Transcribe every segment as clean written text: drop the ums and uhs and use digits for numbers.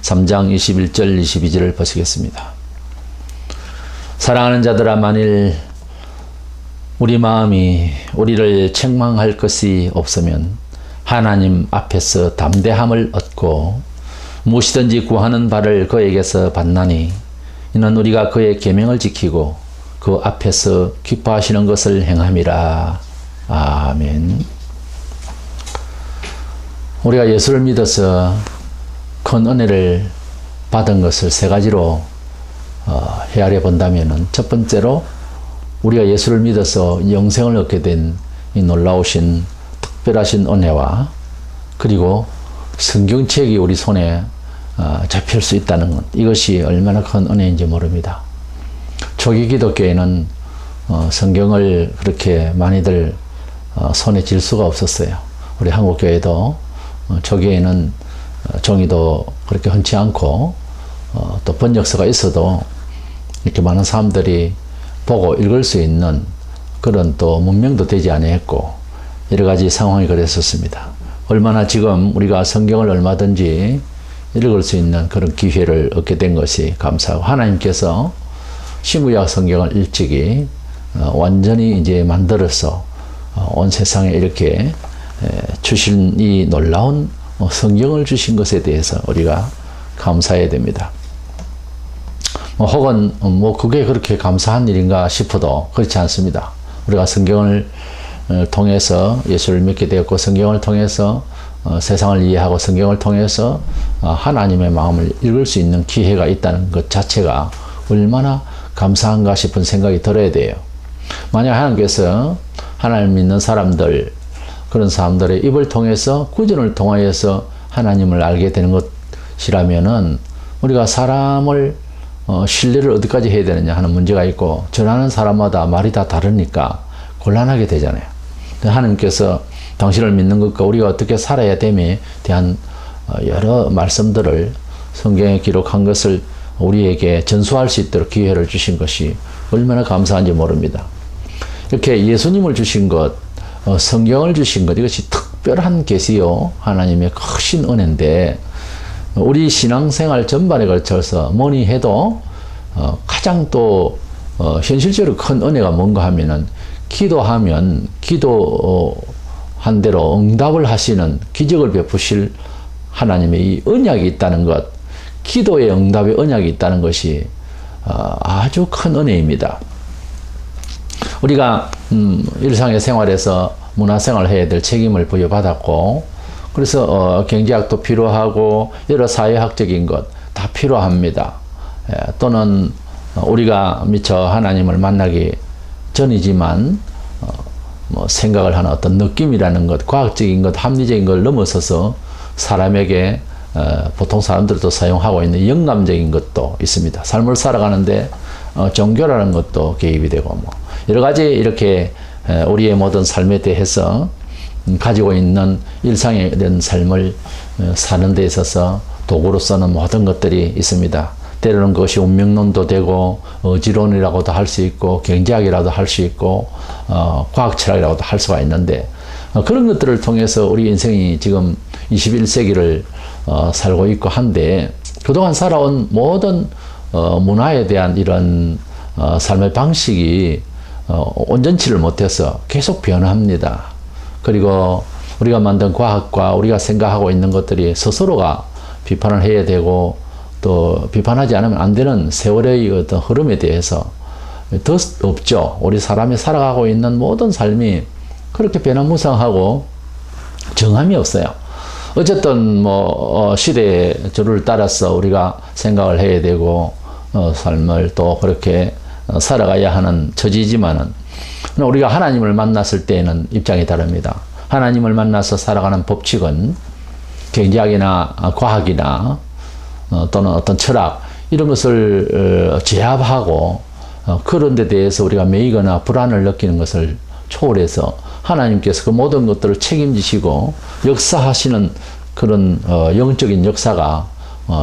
3장 21절 22절을 보시겠습니다. 사랑하는 자들아, 만일 우리 마음이 우리를 책망할 것이 없으면 하나님 앞에서 담대함을 얻고 무엇이든지 구하는 바를 그에게서 받나니 이는 우리가 그의 계명을 지키고 그 앞에서 기뻐하시는 것을 행함이라. 아멘. 우리가 예수를 믿어서 큰 은혜를 받은 것을 세 가지로 헤아려 본다면, 첫 번째로 우리가 예수를 믿어서 영생을 얻게 된 이 놀라우신 특별하신 은혜와, 그리고 성경책이 우리 손에 잡힐 수 있다는 것, 이것이 얼마나 큰 은혜인지 모릅니다. 초기 기독교에는 성경을 그렇게 많이들 손에 쥘 수가 없었어요. 우리 한국교회도 초기에는 종이도 그렇게 흔치 않고 또 번역서가 있어도 이렇게 많은 사람들이 보고 읽을 수 있는 그런 또 문명도 되지 아니했고, 여러 가지 상황이 그랬었습니다. 얼마나 지금 우리가 성경을 얼마든지 읽을 수 있는 그런 기회를 얻게 된 것이 감사하고, 하나님께서 신구약 성경을 일찍이 완전히 이제 만들어서 온 세상에 이렇게 주신 이 놀라운 성경을 주신 것에 대해서 우리가 감사해야 됩니다. 혹은 그게 그렇게 감사한 일인가 싶어도 그렇지 않습니다. 우리가 성경을 통해서 예수를 믿게 되었고, 성경을 통해서 세상을 이해하고, 성경을 통해서 하나님의 마음을 읽을 수 있는 기회가 있다는 것 자체가 얼마나 감사한가 싶은 생각이 들어야 돼요. 만약 하나님께서 하나님 믿는 사람들, 그런 사람들의 입을 통해서, 구전을 통하여서 하나님을 알게 되는 것이라면은 우리가 사람을 신뢰를 어디까지 해야 되느냐 하는 문제가 있고, 전하는 사람마다 말이 다 다르니까 곤란하게 되잖아요. 하나님께서 당신을 믿는 것과 우리가 어떻게 살아야 됨에 대한 여러 말씀들을 성경에 기록한 것을 우리에게 전수할 수 있도록 기회를 주신 것이 얼마나 감사한지 모릅니다. 이렇게 예수님을 주신 것, 성경을 주신 것, 이것이 특별한 계시요 하나님의 크신 은혜인데, 우리 신앙생활 전반에 걸쳐서 뭐니 해도 가장 또 현실적으로 큰 은혜가 뭔가 하면은, 기도하면 기도한 대로 응답을 하시는, 기적을 베푸실 하나님의 이 언약이 있다는 것, 기도의 응답의 언약이 있다는 것이 아주 큰 은혜입니다. 우리가 일상의 생활에서 문화생활을 해야 될 책임을 부여받았고, 그래서 경제학도 필요하고 여러 사회학적인 것 다 필요합니다. 또는 우리가 미처 하나님을 만나기 전이지만 생각을 하는 어떤 느낌이라는 것, 과학적인 것, 합리적인 걸 넘어서서 사람에게 보통 사람들도 사용하고 있는 영감적인 것도 있습니다. 삶을 살아가는데 종교라는 것도 개입이 되고, 여러 가지 이렇게 우리의 모든 삶에 대해서 가지고 있는 일상에 대한 삶을 사는 데 있어서 도구로서는 모든 것들이 있습니다. 때로는 그것이 운명론도 되고, 의지론이라고도 할 수 있고, 경제학이라도 할 수 있고, 과학철학이라고도 할 수가 있는데, 그런 것들을 통해서 우리 인생이 지금 21세기를 살고 있고 한데, 그동안 살아온 모든 문화에 대한 이런 삶의 방식이 온전치를 못해서 계속 변합니다. 그리고 우리가 만든 과학과 우리가 생각하고 있는 것들이 스스로가 비판을 해야 되고, 또 비판하지 않으면 안 되는 세월의 어떤 흐름에 대해서 더 없죠. 우리 사람이 살아가고 있는 모든 삶이 그렇게 변화무쌍하고 정함이 없어요. 어쨌든 시대의 저를 따라서 우리가 생각을 해야 되고 삶을 또 그렇게 살아가야 하는 처지지만은, 우리가 하나님을 만났을 때에는 입장이 다릅니다. 하나님을 만나서 살아가는 법칙은 경제학이나 과학이나 또는 어떤 철학, 이런 것을 제압하고 그런 데 대해서 우리가 매이거나 불안을 느끼는 것을 초월해서 하나님께서 그 모든 것들을 책임지시고 역사하시는 그런 영적인 역사가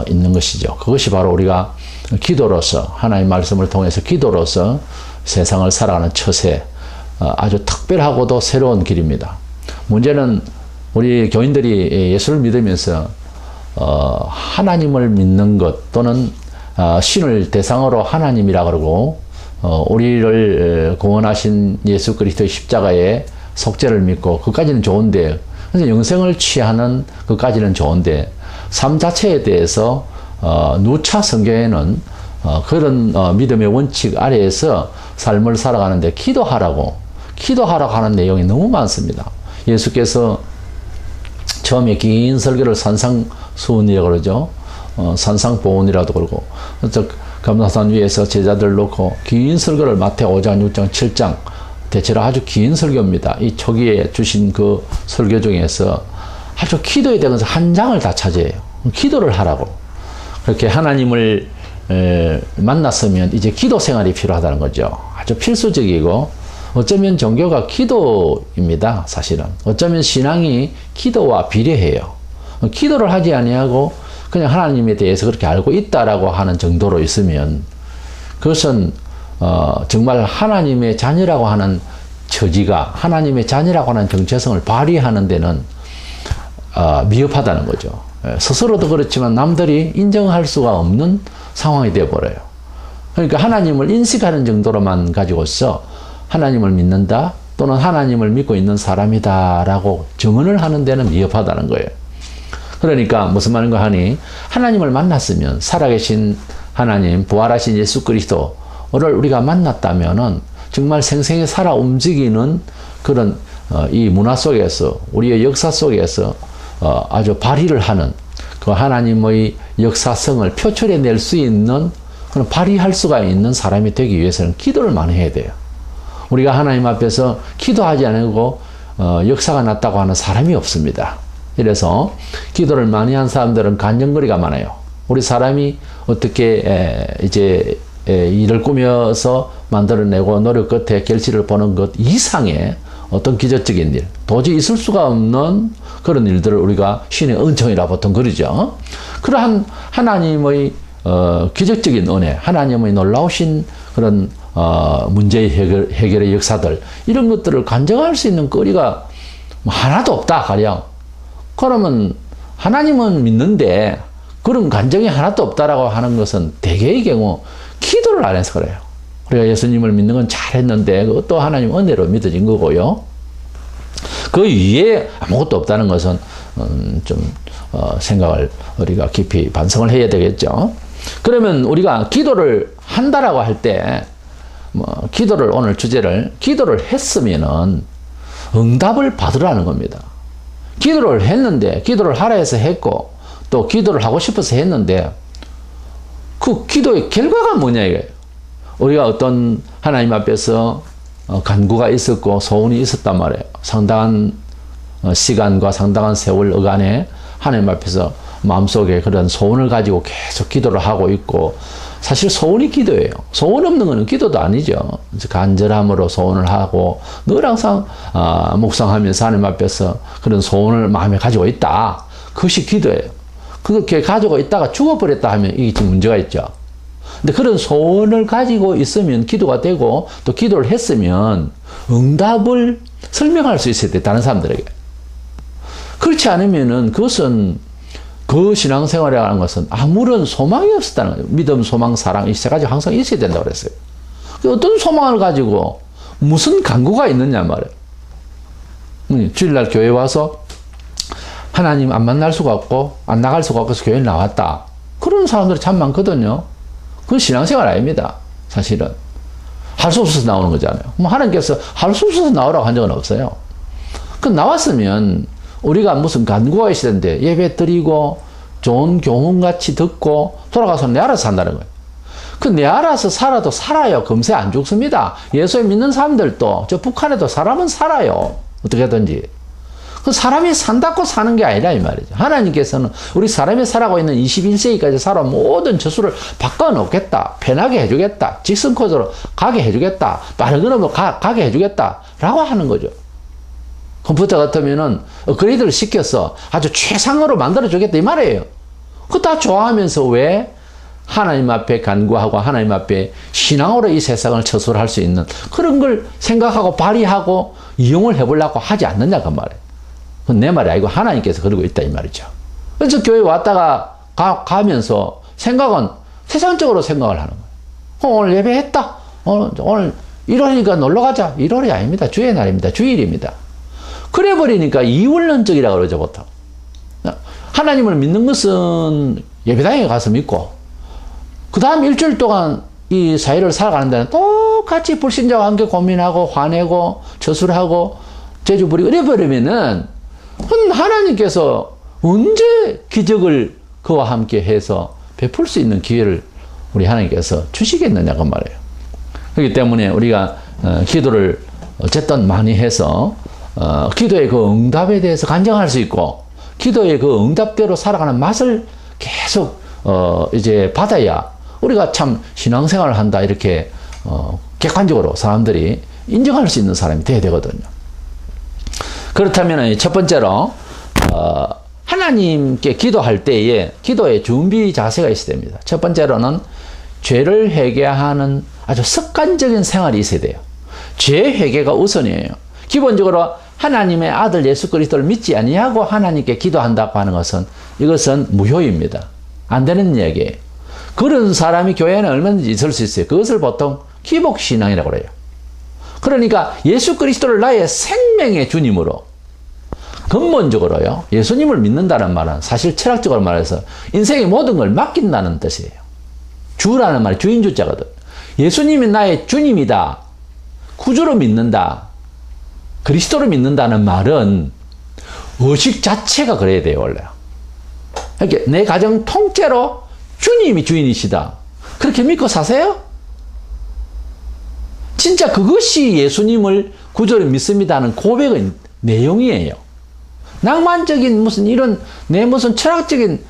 있는 것이죠. 그것이 바로 우리가 기도로서, 하나님의 말씀을 통해서 기도로서 세상을 살아가는 처세, 아주 특별하고도 새로운 길입니다. 문제는 우리 교인들이 예수를 믿으면서 하나님을 믿는 것 또는 신을 대상으로 하나님이라 그러고 우리를 구원하신 예수 그리스도의 십자가의 속죄를 믿고 그까지는 좋은데 그래서 영생을 취하는 그까지는 좋은데 삶 자체에 대해서 누차 성경에는 그런 믿음의 원칙 아래에서 삶을 살아가는데 기도하라고 하는 내용이 너무 많습니다. 예수께서 처음에 긴 설교를 산상수훈이라고 그러죠. 산상보훈이라도 그러고 감람산 위에서 제자들 놓고 긴 설교를 마태오 5장, 6장, 7장 대체로 아주 긴 설교입니다. 이 초기에 주신 그 설교 중에서 아주 기도에 대해서 한 장을 다 차지해요. 기도를 하라고. 그렇게 하나님을 만났으면 이제 기도 생활이 필요하다는 거죠. 아주 필수적이고 어쩌면 종교가 기도입니다. 사실은 어쩌면 신앙이 기도와 비례해요. 기도를 하지 아니하고 그냥 하나님에 대해서 그렇게 알고 있다라고 하는 정도로 있으면 그것은 정말 하나님의 자녀라고 하는 처지가 하나님의 자녀라고 하는 정체성을 발휘하는 데는 미흡하다는 거죠. 스스로도 그렇지만 남들이 인정할 수가 없는 상황이 되어버려요. 그러니까 하나님을 인식하는 정도로만 가지고서 하나님을 믿는다 또는 하나님을 믿고 있는 사람이다라고 증언을 하는 데는 미흡하다는 거예요. 그러니까 무슨 말인가 하니 하나님을 만났으면 살아계신 하나님 부활하신 예수 그리스도를 우리가 만났다면은 정말 생생히 살아 움직이는 그런 이 문화 속에서 우리의 역사 속에서 아주 발휘를 하는 그 하나님의 역사성을 표출해낼 수 있는 그런 발휘할 수가 있는 사람이 되기 위해서는 기도를 많이 해야 돼요. 우리가 하나님 앞에서 기도하지 않고 역사가 났다고 하는 사람이 없습니다. 이래서 기도를 많이 한 사람들은 간증거리가 많아요. 우리 사람이 어떻게 이제 일을 꾸며서 만들어내고 노력 끝에 결실을 보는 것 이상의 어떤 기적적인 일, 도저히 있을 수가 없는 그런 일들을 우리가 신의 은총이라 보통 그러죠. 그러한 하나님의 기적적인 은혜, 하나님의 놀라우신 그런 문제의 해결의 역사들 이런 것들을 간증할 수 있는 거리가 하나도 없다 가령 그러면 하나님은 믿는데 그런 간증이 하나도 없다라고 하는 것은 대개의 경우 기도를 안 해서 그래요. 우리가 예수님을 믿는 건 잘했는데 그것도 하나님 은혜로 믿어진 거고요. 그 위에 아무것도 없다는 것은 생각을 우리가 깊이 반성을 해야 되겠죠. 그러면 우리가 기도를 한다라고 할 때 기도를 오늘 주제를 기도를 했으면은 응답을 받으라는 겁니다. 기도를 했는데 기도를 하라 해서 했고 또 기도를 하고 싶어서 했는데 그 기도의 결과가 뭐냐 이거예요. 우리가 어떤 하나님 앞에서 간구가 있었고 소원이 있었단 말이에요. 상당한 시간과 상당한 세월 어간에 하나님 앞에서 마음속에 그런 소원을 가지고 계속 기도를 하고 있고 사실 소원이 기도예요. 소원 없는 것은 기도도 아니죠. 간절함으로 소원을 하고 늘 항상 묵상하면서 하나님 앞에서 그런 소원을 마음에 가지고 있다. 그것이 기도예요. 그렇게 가지고 있다가 죽어버렸다 하면 이게 지금 문제가 있죠. 근데 그런 소원을 가지고 있으면 기도가 되고 또 기도를 했으면 응답을 설명할 수 있어야 돼. 다른 사람들에게. 그렇지 않으면은 그것은 그 신앙생활이라는 것은 아무런 소망이 없었다는 거예요. 믿음, 소망, 사랑 이 세 가지 항상 있어야 된다고 그랬어요. 어떤 소망을 가지고 무슨 간구가 있느냐 말이에요. 주일날 교회 와서 하나님 안 만날 수가 없고 안 나갈 수가 없어서 교회에 나왔다. 그런 사람들이 참 많거든요. 그건 신앙생활 아닙니다. 사실은. 할 수 없어서 나오는 거잖아요. 하나님께서 할 수 없어서 나오라고 한 적은 없어요. 그 나왔으면 우리가 무슨 간구가 있어야 되는데 예배 드리고 좋은 교훈같이 듣고 돌아가서 내 알아서 산다는 거예요. 그 내 알아서 살아도 살아요. 금세 안 죽습니다. 예수 믿는 사람들도 저 북한에도 사람은 살아요. 어떻게든지. 그 사람이 산다고 사는 게 아니라 이 말이죠. 하나님께서는 우리 사람이 살아가고 있는 21세기까지 살아온 모든 저수를 바꿔놓겠다. 편하게 해주겠다. 직선 코드로 가게 해주겠다. 빠른 걸음으로 가게 해주겠다. 라고 하는 거죠. 컴퓨터 같으면은 업그레이드를 시켜서 아주 최상으로 만들어주겠다 이 말이에요. 그거 다 좋아하면서 왜 하나님 앞에 간구하고 하나님 앞에 신앙으로 이 세상을 처술할 수 있는 그런 걸 생각하고 발휘하고 이용을 해보려고 하지 않느냐 그 말이에요. 그건 내 말이 아니고 하나님께서 그러고 있다 이 말이죠. 그래서 교회 왔다가 가면서 생각은 세상적으로 생각을 하는 거예요. 오늘 예배했다. 오늘 1월이니까 놀러 가자. 1월이 아닙니다. 주의 날입니다. 주일입니다. 그래 버리니까 이원론적이라고 그러죠, 보통. 하나님을 믿는 것은 예배당에 가서 믿고, 그 다음 일주일 동안 이 사회를 살아가는 데는 똑같이 불신자와 함께 고민하고, 화내고, 저술하고, 재주 부리고, 이래 버리면은, 하나님께서 언제 기적을 그와 함께 해서 베풀 수 있는 기회를 우리 하나님께서 주시겠느냐고 말이에요. 그렇기 때문에 우리가 기도를 어쨌든 많이 해서 기도의 그 응답에 대해서 간증할 수 있고, 기도의 그 응답대로 살아가는 맛을 계속 이제 받아야 우리가 참 신앙생활을 한다, 이렇게 객관적으로 사람들이 인정할 수 있는 사람이 돼야 되거든요. 그렇다면 첫 번째로 하나님께 기도할 때에 기도의 준비 자세가 있어야 됩니다. 첫 번째로는 죄를 회개하는 아주 습관적인 생활이 있어야 돼요. 죄 회개가 우선이에요. 기본적으로 하나님의 아들 예수 그리스도를 믿지 아니하고 하나님께 기도한다고 하는 것은, 이것은 무효입니다. 안 되는 이야기예요. 그런 사람이 교회에는 얼마든지 있을 수 있어요. 그것을 보통 기복신앙이라고 그래요. 그러니까 예수 그리스도를 나의 생명의 주님으로, 근본적으로요, 예수님을 믿는다는 말은 사실 철학적으로 말해서 인생의 모든 걸 맡긴다는 뜻이에요. 주라는 말이 주인주자거든. 예수님이 나의 주님이다, 구주로 믿는다, 그리스도를 믿는다는 말은 의식 자체가 그래야 돼요, 원래. 이렇게 내 가정 통째로 주님이 주인이시다, 그렇게 믿고 사세요? 진짜 그것이 예수님을 구주로 믿습니다는 고백의 내용이에요. 낭만적인 무슨 이런 내 무슨 철학적인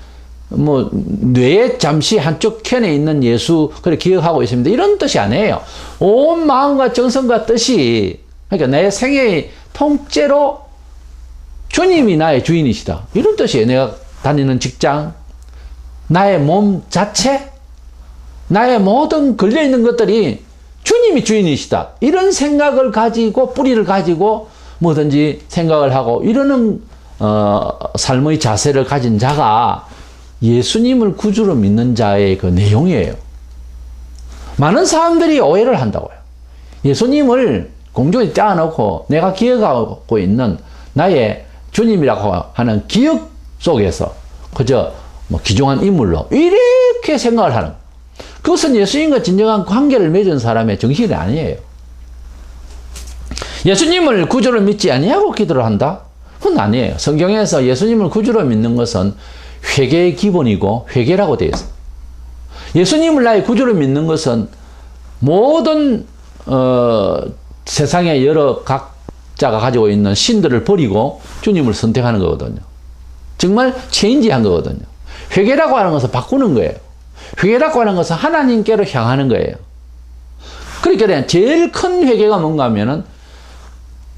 뭐 뇌에 잠시 한쪽 편에 있는 예수 그래 기억하고 있습니다, 이런 뜻이 아니에요. 온 마음과 정성과 뜻이, 그러니까 내 생애의 통째로 주님이 나의 주인이시다, 이런 뜻이에요. 내가 다니는 직장, 나의 몸 자체, 나의 모든 걸려있는 것들이 주님이 주인이시다, 이런 생각을 가지고, 뿌리를 가지고 뭐든지 생각을 하고 이러는 삶의 자세를 가진 자가 예수님을 구주로 믿는 자의 그 내용이에요. 많은 사람들이 오해를 한다고요. 예수님을 공중에 떼어놓고 내가 기억하고 있는 나의 주님이라고 하는 기억 속에서 그저 뭐 귀중한 인물로 이렇게 생각을 하는, 그것은 예수님과 진정한 관계를 맺은 사람의 정신이 아니에요. 예수님을 구주로 믿지 아니하고 기도를 한다? 그건 아니에요. 성경에서 예수님을 구주로 믿는 것은 회개의 기본이고 회개라고 되어 있어요. 예수님을 나의 구주로 믿는 것은 모든 세상의 여러 각자가 가지고 있는 신들을 버리고 주님을 선택하는 거거든요. 정말 체인지한 거거든요. 회개라고 하는 것은 바꾸는 거예요. 회개라고 하는 것은 하나님께로 향하는 거예요. 그러니까 제일 큰 회개가 뭔가 하면은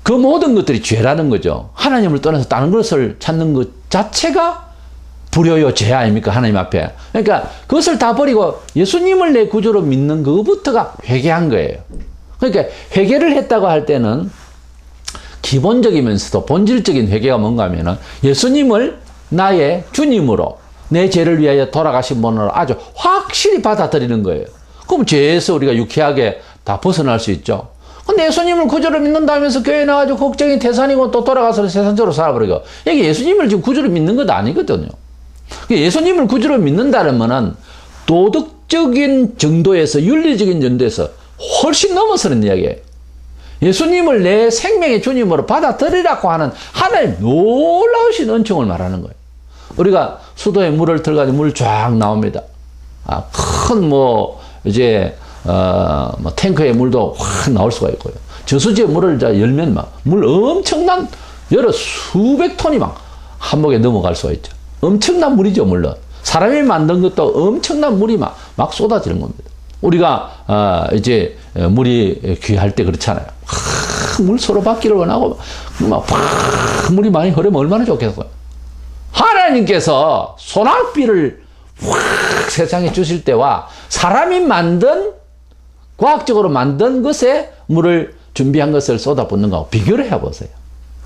그 모든 것들이 죄라는 거죠. 하나님을 떠나서 다른 것을 찾는 것 자체가 불효요 죄 아닙니까? 하나님 앞에. 그러니까 그것을 다 버리고 예수님을 내 구주로 믿는 그것부터가 회개한 거예요. 그러니까 회개를 했다고 할 때는 기본적이면서도 본질적인 회개가 뭔가 하면은 예수님을 나의 주님으로 내 죄를 위하여 돌아가신 분으로 아주 확실히 받아들이는 거예요. 그럼 죄에서 우리가 유쾌하게 다 벗어날 수 있죠. 근데 예수님을 구주로 믿는다면서 교회 나가지고 걱정이 태산이고 또 돌아가서 세상적으로 살아버리고, 이게 예수님을 지금 구주로 믿는 것 아니거든요. 예수님을 구주로 믿는다는 것은 도덕적인 정도에서, 윤리적인 정도에서 훨씬 넘어서는 이야기예요. 예수님을 내 생명의 주님으로 받아들이라고 하는 하나님 놀라우신 은총을 말하는 거예요. 우리가 수도에 물을 들어가지고 물 쫙 나옵니다. 큰 이제 뭐 탱크에 물도 확 나올 수가 있고요. 저수지에 물을 열면 물 엄청난 여러 수백 톤이 한목에 넘어갈 수가 있죠. 엄청난 물이죠, 물론. 사람이 만든 것도 엄청난 물이 막 쏟아지는 겁니다. 우리가 이제 물이 귀할 때 그렇잖아요. 물 서로 받기를 원하고 물이 많이 흐르면 얼마나 좋겠어요. 하나님께서 소낙비를 확 세상에 주실 때와 사람이 만든, 과학적으로 만든 것에 물을 준비한 것을 쏟아붓는 거하고 비교를 해보세요.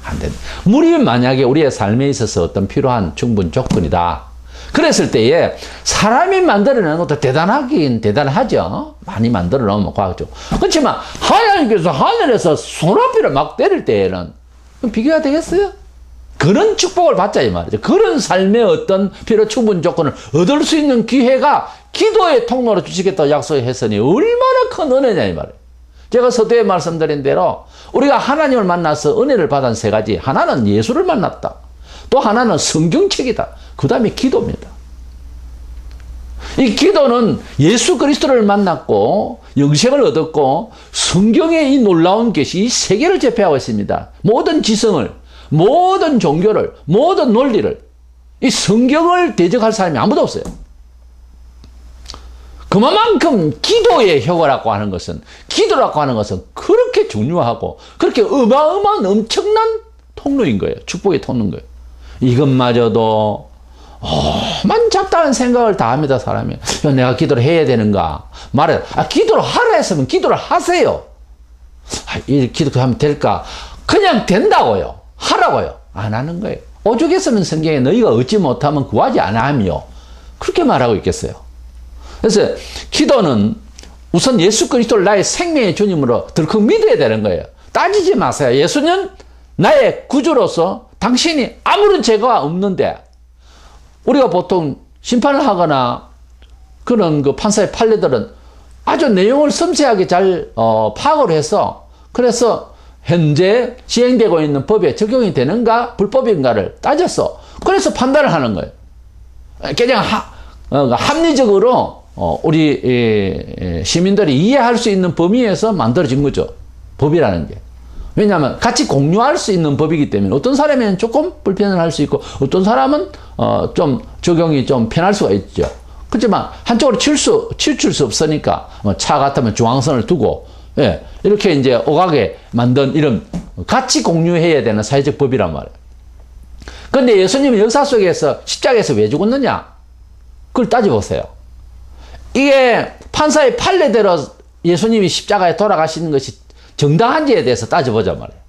안 된다. 물이 만약에 우리의 삶에 있어서 어떤 필요한 충분 조건이다. 그랬을 때에 사람이 만들어내는 것도 대단하긴 대단하죠. 많이 만들어 놓으면 과학적으로. 그렇지만 하나님께서 하늘에서 소나비를 막 때릴 때에는 비교가 되겠어요? 그런 축복을 받자 이 말이죠. 그런 삶의 어떤 필요 충분 조건을 얻을 수 있는 기회가 기도의 통로로 주시겠다고 약속했으니 얼마나 큰 은혜냐 이 말이에요. 제가 서두에 말씀드린 대로 우리가 하나님을 만나서 은혜를 받은 세 가지. 하나는 예수를 만났다. 또 하나는 성경책이다. 그 다음에 기도입니다. 이 기도는 예수 그리스도를 만났고 영생을 얻었고 성경의 이 놀라운 것이 이 세계를 제패하고 있습니다. 모든 지성을, 모든 종교를, 모든 논리를, 이 성경을 대적할 사람이 아무도 없어요. 그만큼 기도의 효과라고 하는 것은, 기도라고 하는 것은 그렇게 중요하고 그렇게 어마어마한 엄청난 통로인 거예요. 축복의 통로인 거예요. 이것마저도 만 잡다한 생각을 다 합니다, 사람이. 야, 내가 기도를 해야 되는가? 말해. 기도를 하라 했으면 기도를 하세요. 이 기도하면 될까? 그냥 된다고요. 하라고요. 안 하는 거예요. 오죽했으면 성경에 너희가 얻지 못하면 구하지 않으며 그렇게 말하고 있겠어요. 그래서 기도는 우선 예수 그리스도를 나의 생명의 주님으로 덜컥 믿어야 되는 거예요. 따지지 마세요. 예수는 나의 구주로서 당신이 아무런 죄가 없는데, 우리가 보통 심판을 하거나 그런 그 판사의 판례들은 아주 내용을 섬세하게 잘 파악을 해서, 그래서 현재 시행되고 있는 법에 적용이 되는가 불법인가를 따져서 그래서 판단을 하는 거예요. 그냥 합리적으로 우리 시민들이 이해할 수 있는 범위에서 만들어진 거죠. 법이라는 게. 왜냐하면 같이 공유할 수 있는 법이기 때문에 어떤 사람에는 조금 불편을 할 수 있고 어떤 사람은 좀 적용이 좀 편할 수가 있죠. 그렇지만 한쪽으로 치우칠 수 없으니까 차 같으면 중앙선을 두고, 예, 이렇게 이제 오가게 만든 이런 같이 공유해야 되는 사회적 법이란 말이에요. 그런데 예수님은 역사 속에서 십자가에서 왜 죽었느냐? 그걸 따져보세요. 이게 판사의 판례대로 예수님이 십자가에 돌아가시는 것이 정당한지에 대해서 따져보자 말이에요.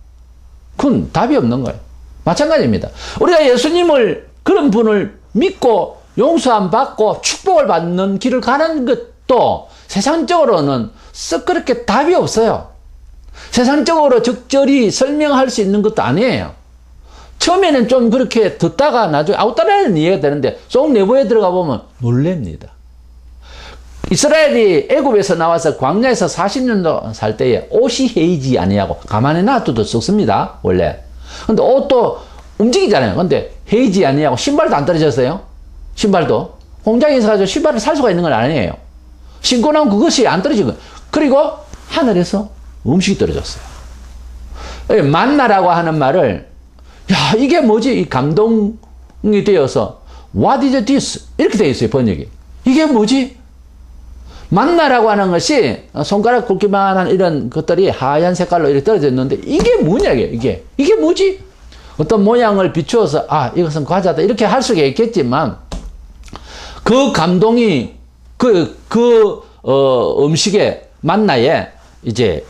그건 답이 없는 거예요. 마찬가지입니다. 우리가 예수님을, 그런 분을 믿고 용서함 받고 축복을 받는 길을 가는 것도 세상적으로는 썩 그렇게 답이 없어요. 세상적으로 적절히 설명할 수 있는 것도 아니에요. 처음에는 좀 그렇게 듣다가 나중에 아웃다라는 이해가 되는데 속 내부에 들어가 보면 놀랍니다. 이스라엘이 애굽에서 나와서 광야에서 40년도 살 때에 옷이 헤이지 아니하고 가만히 놔둬도 썩습니다, 원래. 근데 옷도 움직이잖아요. 근데 헤이지 아니하고 신발도 안 떨어졌어요. 신발도. 공장에서 가지고 신발을 살 수가 있는 건 아니에요. 신고 나면 그것이 안 떨어진 거예요. 그리고 하늘에서 음식이 떨어졌어요. 만나라고 하는 말을, 야, 이게 뭐지? 이 감동이 되어서 What is this? 이렇게 되어 있어요, 번역이. 이게 뭐지? 만나라고 하는 것이 손가락 굵기만한 이런 것들이 하얀 색깔로 이렇게 떨어져 있는데 이게 뭐냐, 이게 뭐지? 어떤 모양을 비추어서 이것은 과자다 이렇게 할 수가 있겠지만 그 감동이 음식의 만나에 이제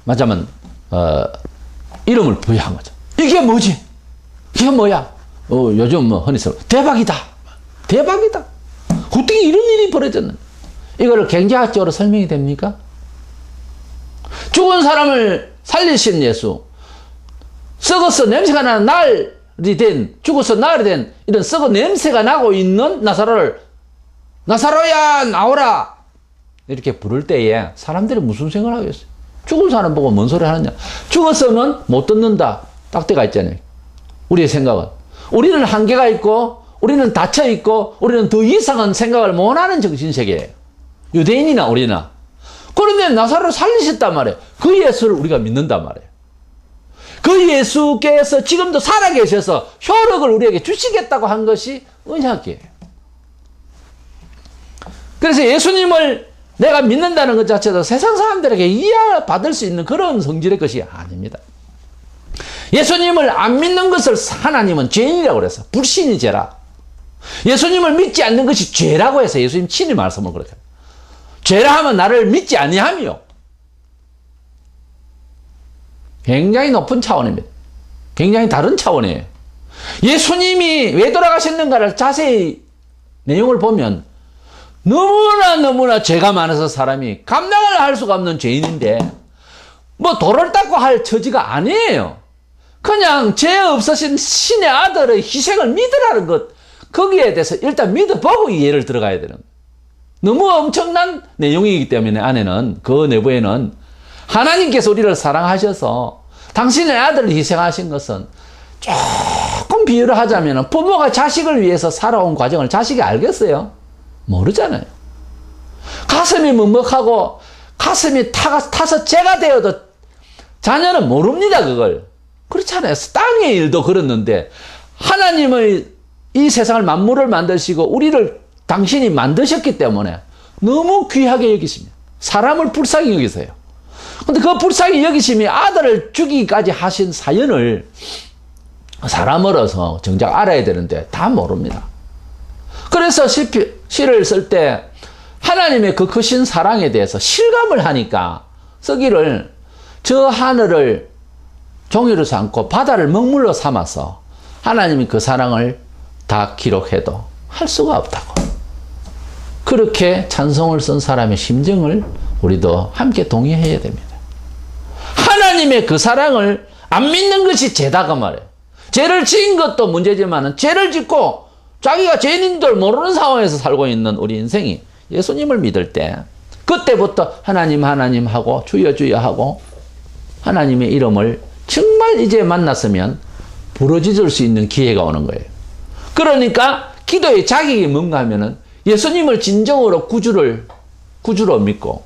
맞자면 이름을 부여한 거죠. 이게 뭐지? 이게 뭐야? 요즘 뭐 흔히 써 대박이다. 어떻게 이런 일이 벌어졌는지. 이거를 경제학적으로 설명이 됩니까? 죽은 사람을 살리신 예수, 썩어서 냄새가 나는 죽어서 날이 된 이런 썩은 냄새가 나고 있는 나사로를 나사로야 나오라 이렇게 부를 때에 사람들이 무슨 생각을 하겠어요? 죽은 사람 보고 뭔 소리 하느냐? 죽어서는 못 듣는다 딱대가 있잖아요. 우리의 생각은. 우리는 한계가 있고 우리는 닫혀 있고 우리는 더 이상은 생각을 못하는 정신세계예요. 유대인이나 우리나. 그런데 나사로를 살리셨단 말이에요. 그 예수를 우리가 믿는단 말이에요. 그 예수께서 지금도 살아계셔서 효력을 우리에게 주시겠다고 한 것이 언약이에요. 그래서 예수님을 내가 믿는다는 것 자체도 세상 사람들에게 이해받을 수 있는 그런 성질의 것이 아닙니다. 예수님을 안 믿는 것을 하나님은 죄인이라고 그래서 불신이 죄라. 예수님을 믿지 않는 것이 죄라고 해서 예수님 친히 말씀을 그렇게 합니다. 죄라 하면 나를 믿지 아니하며. 굉장히 높은 차원입니다. 굉장히 다른 차원이에요. 예수님이 왜 돌아가셨는가를 자세히 내용을 보면 너무나 죄가 많아서 사람이 감당을 할 수가 없는 죄인인데 뭐 돌을 닦고 할 처지가 아니에요. 그냥 죄 없으신 신의 아들의 희생을 믿으라는 것, 거기에 대해서 일단 믿어보고 이해를 들어가야 되는 거예요. 너무 엄청난 내용이기 때문에 안에는, 그 내부에는 하나님께서 우리를 사랑하셔서 당신의 아들을 희생하신 것은, 조금 비유를 하자면 부모가 자식을 위해서 살아온 과정을 자식이 알겠어요? 모르잖아요. 가슴이 먹먹하고 가슴이 타서 죄가 되어도 자녀는 모릅니다, 그걸. 그렇잖아요. 땅의 일도 그렇는데 하나님의 이 세상을 만물을 만드시고 우리를 당신이 만드셨기 때문에 너무 귀하게 여기십니다. 사람을 불쌍히 여기세요. 근데 그 불쌍히 여기심이 아들을 죽이기까지 하신 사연을 사람으로서 정작 알아야 되는데 다 모릅니다. 그래서 시를 쓸 때 하나님의 그 크신 사랑에 대해서 실감을 하니까 쓰기를, 저 하늘을 종이로 삼고 바다를 먹물로 삼아서 하나님이 그 사랑을 다 기록해도 할 수가 없다고. 그렇게 찬송을 쓴 사람의 심정을 우리도 함께 동의해야 됩니다. 하나님의 그 사랑을 안 믿는 것이 죄다 그 말이에요. 죄를 지은 것도 문제지만 죄를 짓고 자기가 죄인인 줄 모르는 상황에서 살고 있는 우리 인생이 예수님을 믿을 때 그때부터 하나님 하나님 하고 주여 주여 하고 하나님의 이름을 정말 이제 만났으면 부르짖을 수 있는 기회가 오는 거예요. 그러니까 기도의 자격이 뭔가 하면은 예수님을 진정으로 구주로 믿고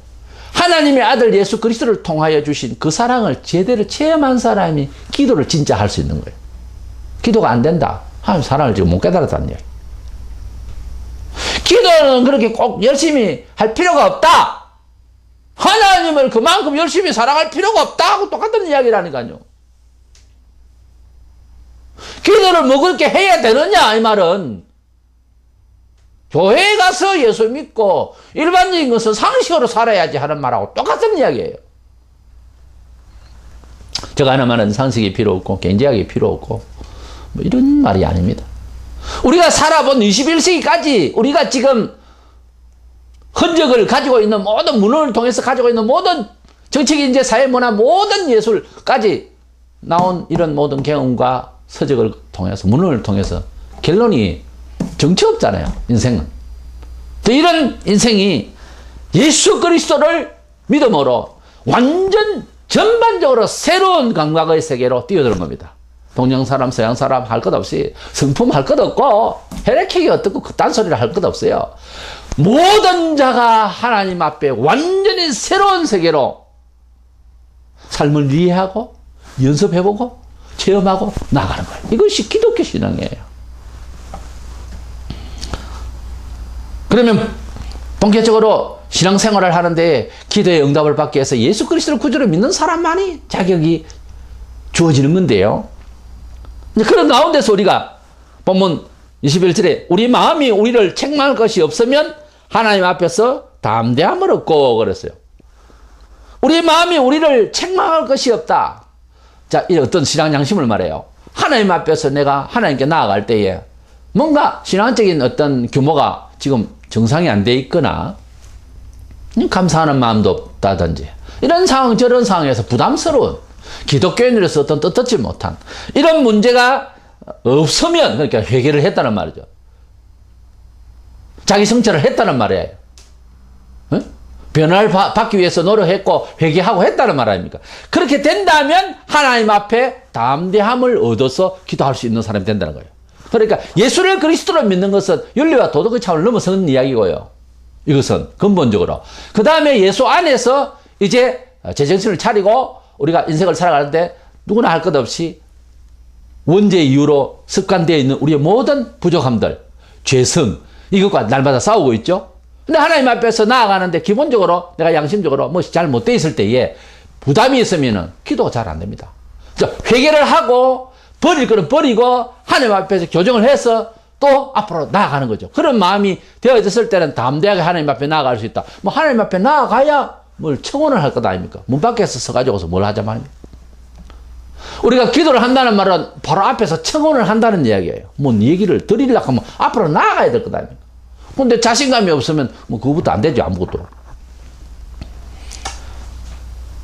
하나님의 아들 예수 그리스도를 통하여 주신 그 사랑을 제대로 체험한 사람이 기도를 진짜 할 수 있는 거예요. 기도가 안 된다. 하나님 사랑을 지금 못 깨달았다는 얘기. 기도는 그렇게 꼭 열심히 할 필요가 없다. 하나님을 그만큼 열심히 사랑할 필요가 없다 하고 똑같은 이야기라니까요. 기도를 뭐 그렇게 해야 되느냐 이 말은. 교회에 가서 예수 믿고 일반적인 것은 상식으로 살아야지 하는 말하고 똑같은 이야기예요. 제가 하나 말은 상식이 필요 없고 경제학이 필요 없고 뭐 이런 말이 아닙니다. 우리가 살아본 21세기까지 우리가 지금 흔적을 가지고 있는 모든 문헌을 통해서 가지고 있는 모든 정치, 경제, 사회, 문화, 모든 예술까지 나온 이런 모든 경험과 서적을 통해서, 문헌을 통해서 결론이 정치 없잖아요, 인생은. 이런 인생이 예수 그리스도를 믿음으로 완전 전반적으로 새로운 감각의 세계로 뛰어드는 겁니다. 동양 사람, 서양 사람 할 것 없이, 성품 할 것 없고, 혈액핵이 어떻고 그딴 소리를 할 것 없어요. 모든 자가 하나님 앞에 완전히 새로운 세계로 삶을 이해하고, 연습해보고, 체험하고 나가는 거예요. 이것이 기독교 신앙이에요. 그러면 본격적으로 신앙생활을 하는데 기도의 응답을 받기 위해서 예수 그리스도를 구주로 믿는 사람만이 자격이 주어지는 건데요. 그런 가운데서 우리가 본문 21절에 우리 마음이 우리를 책망할 것이 없으면 하나님 앞에서 담대함을 얻고 그랬어요. 우리 마음이 우리를 책망할 것이 없다. 자, 이 어떤 신앙 양심을 말해요. 하나님 앞에서 내가 하나님께 나아갈 때에 뭔가 신앙적인 어떤 규모가 지금 정상이 안 돼 있거나 감사하는 마음도 없다든지 이런 상황 저런 상황에서 부담스러운 기독교인으로서 어떤 떳떳지 못한 이런 문제가 없으면 그러니까 회개를 했다는 말이죠. 자기 성찰을 했다는 말이에요. 응? 변화를 받기 위해서 노력했고 회개하고 했다는 말 아닙니까? 그렇게 된다면 하나님 앞에 담대함을 얻어서 기도할 수 있는 사람이 된다는 거예요. 그러니까 예수를 그리스도로 믿는 것은 윤리와 도덕의 차원을 넘어서는 이야기고요. 이것은 근본적으로. 그 다음에 예수 안에서 이제 제정신을 차리고 우리가 인생을 살아가는데 누구나 할 것 없이 원죄 이유로 습관되어 있는 우리의 모든 부족함들, 죄성, 이것과 날마다 싸우고 있죠. 근데 하나님 앞에서 나아가는데 기본적으로 내가 양심적으로 뭐 잘 못돼 있을 때에 부담이 있으면은 기도가 잘 안 됩니다. 회개를 하고 버릴 거는 버리고 하나님 앞에서 교정을 해서 또 앞으로 나아가는 거죠. 그런 마음이 되어졌을 때는 담대하게 하나님 앞에 나아갈 수 있다. 뭐 하나님 앞에 나아가야 뭘 청혼을 할 것 아닙니까? 문 밖에서 서가지고서 뭘 하자 말입니까? 우리가 기도를 한다는 말은 바로 앞에서 청혼을 한다는 이야기예요. 뭐 얘기를 드리려고 하면 앞으로 나아가야 될 것 아닙니까? 근데 자신감이 없으면 뭐 그거부터 안 되죠. 아무것도.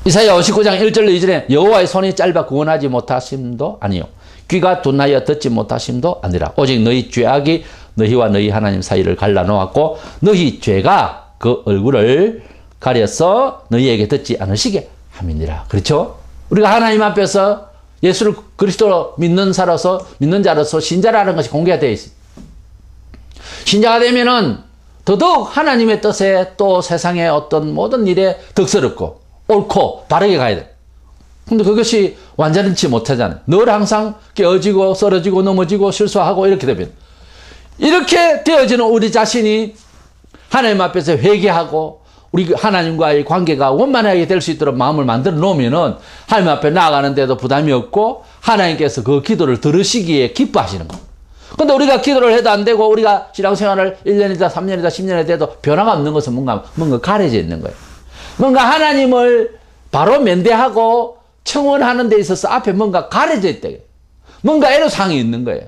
이사야 59장 1절 2절에 여호와의 손이 짧아 구원하지 못하심도 아니요 귀가 둔하여 듣지 못하심도 아니라 오직 너희 죄악이 너희와 너희 하나님 사이를 갈라놓았고 너희 죄가 그 얼굴을 가려서 너희에게 듣지 않으시게 함이니라. 그렇죠? 우리가 하나님 앞에서 예수를 그리스도로 믿는 자로서 신자라는 것이 공개가 되어 있습니다. 신자가 되면은 더더욱 하나님의 뜻에 또 세상의 어떤 모든 일에 덕스럽고 옳고 바르게 가야 돼. 근데 그것이 완전치 못하잖아요. 늘 항상 깨어지고 쓰러지고 넘어지고 실수하고 이렇게 되면 이렇게 되어지는 우리 자신이 하나님 앞에서 회개하고 우리 하나님과의 관계가 원만하게 될 수 있도록 마음을 만들어 놓으면은 하나님 앞에 나아가는데도 부담이 없고 하나님께서 그 기도를 들으시기에 기뻐하시는 거예요. 근데 우리가 기도를 해도 안 되고 우리가 신앙생활을 1년이다 3년이다 10년이 돼도 변화가 없는 것은 뭔가 가려져 있는 거예요. 뭔가 하나님을 바로 면대하고 청원하는 데 있어서 앞에 뭔가 가려져 있다. 뭔가 애로사항이 있는 거예요.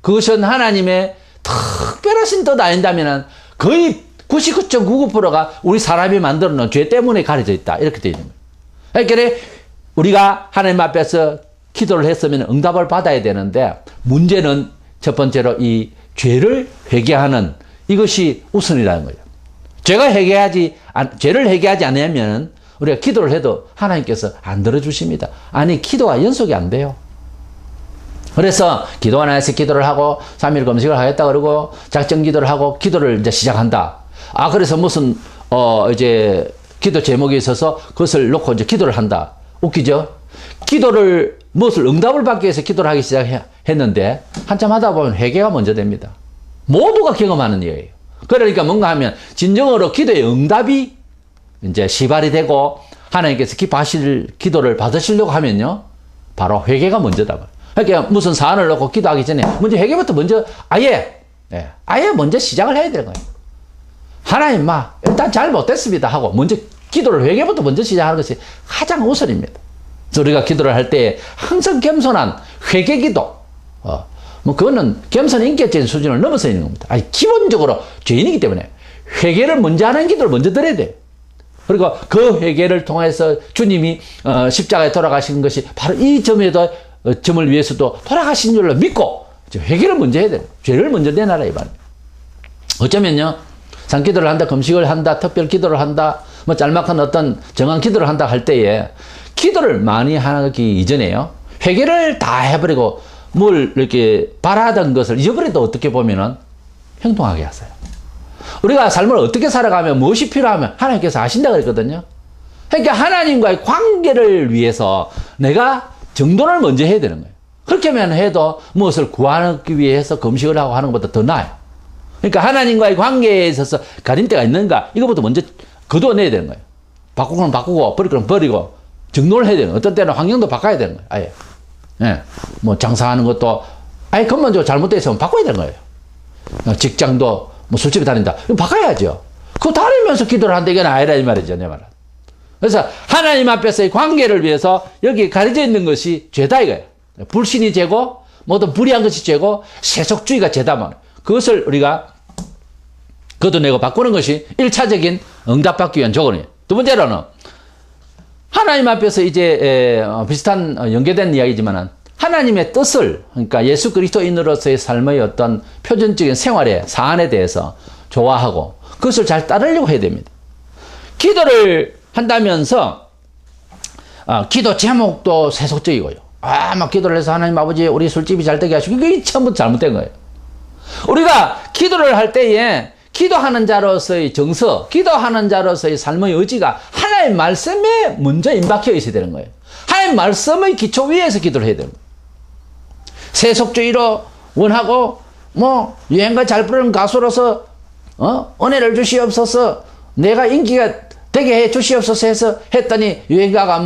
그것은 하나님의 특별하신 뜻 아닌다면 거의 99.99%가 우리 사람이 만들어 놓은 죄 때문에 가려져 있다. 이렇게 되어 있는 거예요. 그러니까 우리가 하나님 앞에서 기도를 했으면 응답을 받아야 되는데 문제는 첫 번째로 이 죄를 회개하는 이것이 우선이라는 거예요. 죄를 회개하지 않으면 우리가 기도를 해도 하나님께서 안 들어주십니다. 아니 기도가 연속이 안 돼요. 그래서 기도 안 해서 기도를 하고 3일 금식을 하겠다 그러고 작정 기도를 하고 기도를 이제 시작한다. 그래서 무슨 이제 기도 제목이 있어서 그것을 놓고 이제 기도를 한다. 웃기죠? 기도를 무엇을 응답을 받기 위해서 기도를 하기 시작했는데 한참 하다 보면 회개가 먼저 됩니다. 모두가 경험하는 일이에요. 그러니까 뭔가 하면 진정으로 기도의 응답이 이제 시발이 되고 하나님께서 기뻐하실 기도를 받으시려고 하면요. 바로 회개가 먼저다. 그러니까 무슨 사안을 놓고 기도하기 전에 먼저 회개부터 먼저 아예 먼저 시작을 해야 되는 거예요. 하나님 일단 잘못됐습니다 하고 먼저 기도를 회개부터 먼저 시작하는 것이 가장 우선입니다. 그래서 우리가 기도를 할 때 항상 겸손한 회개 기도 그거는 겸손 인격적인 수준을 넘어서 있는 겁니다. 기본적으로 죄인이기 때문에 회개를 먼저 하는 기도를 먼저 드려야 돼요. 그리고 그 회개를 통해서 주님이 십자가에 돌아가신 것이 바로 이 점을 위해서도 돌아가신 줄로 믿고 회개를 먼저 해야 돼요. 죄를 먼저 내놔라 이 말이에요. 어쩌면요 산기도를 한다, 금식을 한다, 특별 기도를 한다, 짤막한 어떤 정한 기도를 한다 할 때에 기도를 많이 하기 이전에요 회개를 다 해버리고 뭘 이렇게 바라던 것을 잊어버려도 어떻게 보면은 행동하게 하세요. 우리가 삶을 어떻게 살아가면 무엇이 필요하면 하나님께서 아신다고 그랬거든요. 그러니까 하나님과의 관계를 위해서 내가 정돈을 먼저 해야 되는 거예요. 그렇게만 해도 무엇을 구하기 위해서 금식을 하고 하는 것보다 더 나아요. 그러니까 하나님과의 관계에 있어서 가린 때가 있는가 이것부터 먼저 거두어내야 되는 거예요. 바꾸고 는 바꾸고 버릴 건 버리고 정돈을 해야 되는 거예요. 어떤 때는 환경도 바꿔야 되는 거예요. 아예. 장사하는 것도 근본적으로 잘못되어 있으면 바꿔야 되는 거예요. 직장도 술집에 다닌다. 이거 바꿔야죠. 그거 다니면서 기도를 한다. 이건 아니라 이 말이죠. 내 말은. 그래서 하나님 앞에서의 관계를 위해서 여기 가려져 있는 것이 죄다 이거예요. 불신이 죄고 모든 불의한 것이 죄고 세속주의가 죄다만 그것을 우리가 걷어내고 바꾸는 것이 1차적인 응답받기 위한 조건이에요. 두 번째로는 하나님 앞에서 이제 비슷한 연계된 이야기지만은 하나님의 뜻을 그러니까 예수 그리스도인으로서의 삶의 어떤 표준적인 생활의 사안에 대해서 좋아하고 그것을 잘 따르려고 해야 됩니다. 기도를 한다면서 기도 제목도 세속적이고요. 막 기도를 해서 하나님 아버지 우리 술집이 잘 되게 하시고 이게 처음부터 잘못된 거예요. 우리가 기도를 할 때에 기도하는 자로서의 정서, 기도하는 자로서의 삶의 의지가 하나님 말씀에 먼저 임박혀 있어야 되는 거예요. 하나님 말씀의 기초 위에서 기도를 해야 됩니다. 세속주의로 원하고 유행가 잘 부르는 가수로서 은혜를 주시옵소서 내가 인기가 되게 해 주시옵소서 해서 했더니 유행가가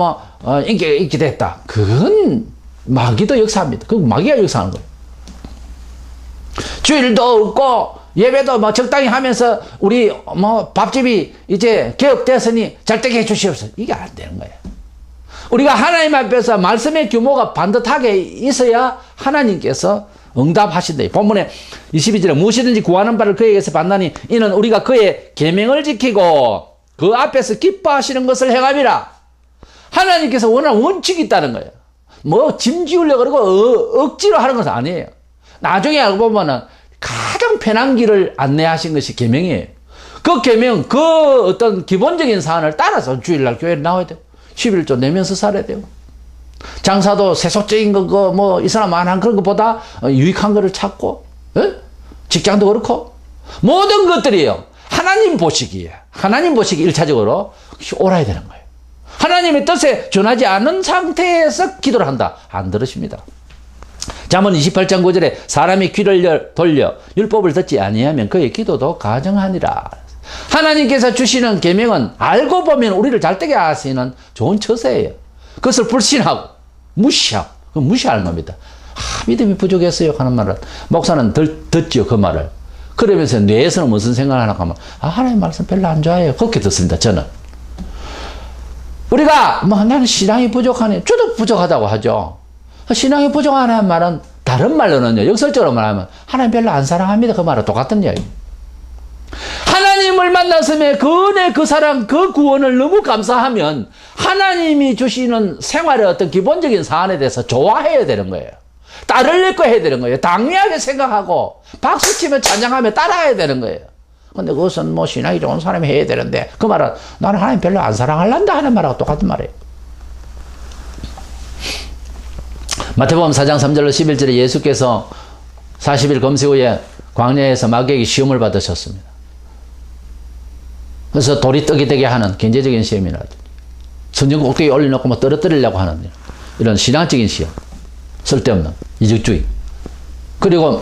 인기가 있게 됐다. 그건 마귀도 역사합니다. 그건 마귀가 역사하는 거예요. 주일도 없고 예배도 적당히 하면서 우리 밥집이 이제 개업됐으니 잘 되게 해 주시옵소서. 이게 안 되는 거예요. 우리가 하나님 앞에서 말씀의 규모가 반듯하게 있어야 하나님께서 응답하신다. 본문에 22절에 무엇이든지 구하는 바를 그에게서 받나니 이는 우리가 그의 계명을 지키고 그 앞에서 기뻐하시는 것을 행함이라. 하나님께서 원하는 원칙이 있다는 거예요. 뭐 짐 지우려고 그러고 억지로 하는 것은 아니에요. 나중에 알고 보면은 가장 편한 길을 안내하신 것이 계명이에요. 그 계명, 그 어떤 기본적인 사안을 따라서 주일날 교회를 나와야 돼요. 11조 내면서 살아야 돼요. 장사도 세속적인 거, 뭐, 이 사람 안 한 그런 것보다 유익한 거를 찾고, 에? 직장도 그렇고, 모든 것들이요. 하나님 보시기에, 하나님 보시기 1차적으로 옳아야 되는 거예요. 하나님의 뜻에 준하지 않은 상태에서 기도를 한다. 안 들으십니다. 잠언 28장 9절에 사람이 귀를 돌려 율법을 듣지 아니하면 그의 기도도 가정하니라. 하나님께서 주시는 계명은 알고 보면 우리를 잘되게 하시는 좋은 처세예요. 그것을 불신하고 무시하고 무시하는 겁니다. 믿음이 부족했어요 하는 말을 목사는 듣죠. 그 말을. 그러면서 뇌에서는 무슨 생각을 하나 하면 하나님 말씀 별로 안 좋아해요. 그렇게 듣습니다. 저는. 우리가 나는 신앙이 부족하네. 저도 부족하다고 하죠. 신앙이 부족하다는 말은 다른 말로는요. 역설적으로 말하면 하나님 별로 안 사랑합니다. 그 말은 똑같은 이야기. 하나님을 만났음에 그 은혜, 그 사랑, 그 구원을 너무 감사하면 하나님이 주시는 생활의 어떤 기본적인 사안에 대해서 좋아해야 되는 거예요. 따르려 거 해야 되는 거예요. 당연하게 생각하고 박수치며 찬양하며 따라야 되는 거예요. 근데 그것은 뭐 신앙이 좋은 사람이 해야 되는데 그 말은 나는 하나님 별로 안 사랑할란다 하는 말하고 똑같은 말이에요. 마태복음 4장 3절로 11절에 예수께서 40일 금식 후에 광야에서 마귀에게 시험을 받으셨습니다. 그래서 돌이 떡이 되게 하는 경제적인 시험이나 성전 꼭대기에 올려놓고 뭐 떨어뜨리려고 하는 이런 신앙적인 시험, 쓸데없는 이적주의. 그리고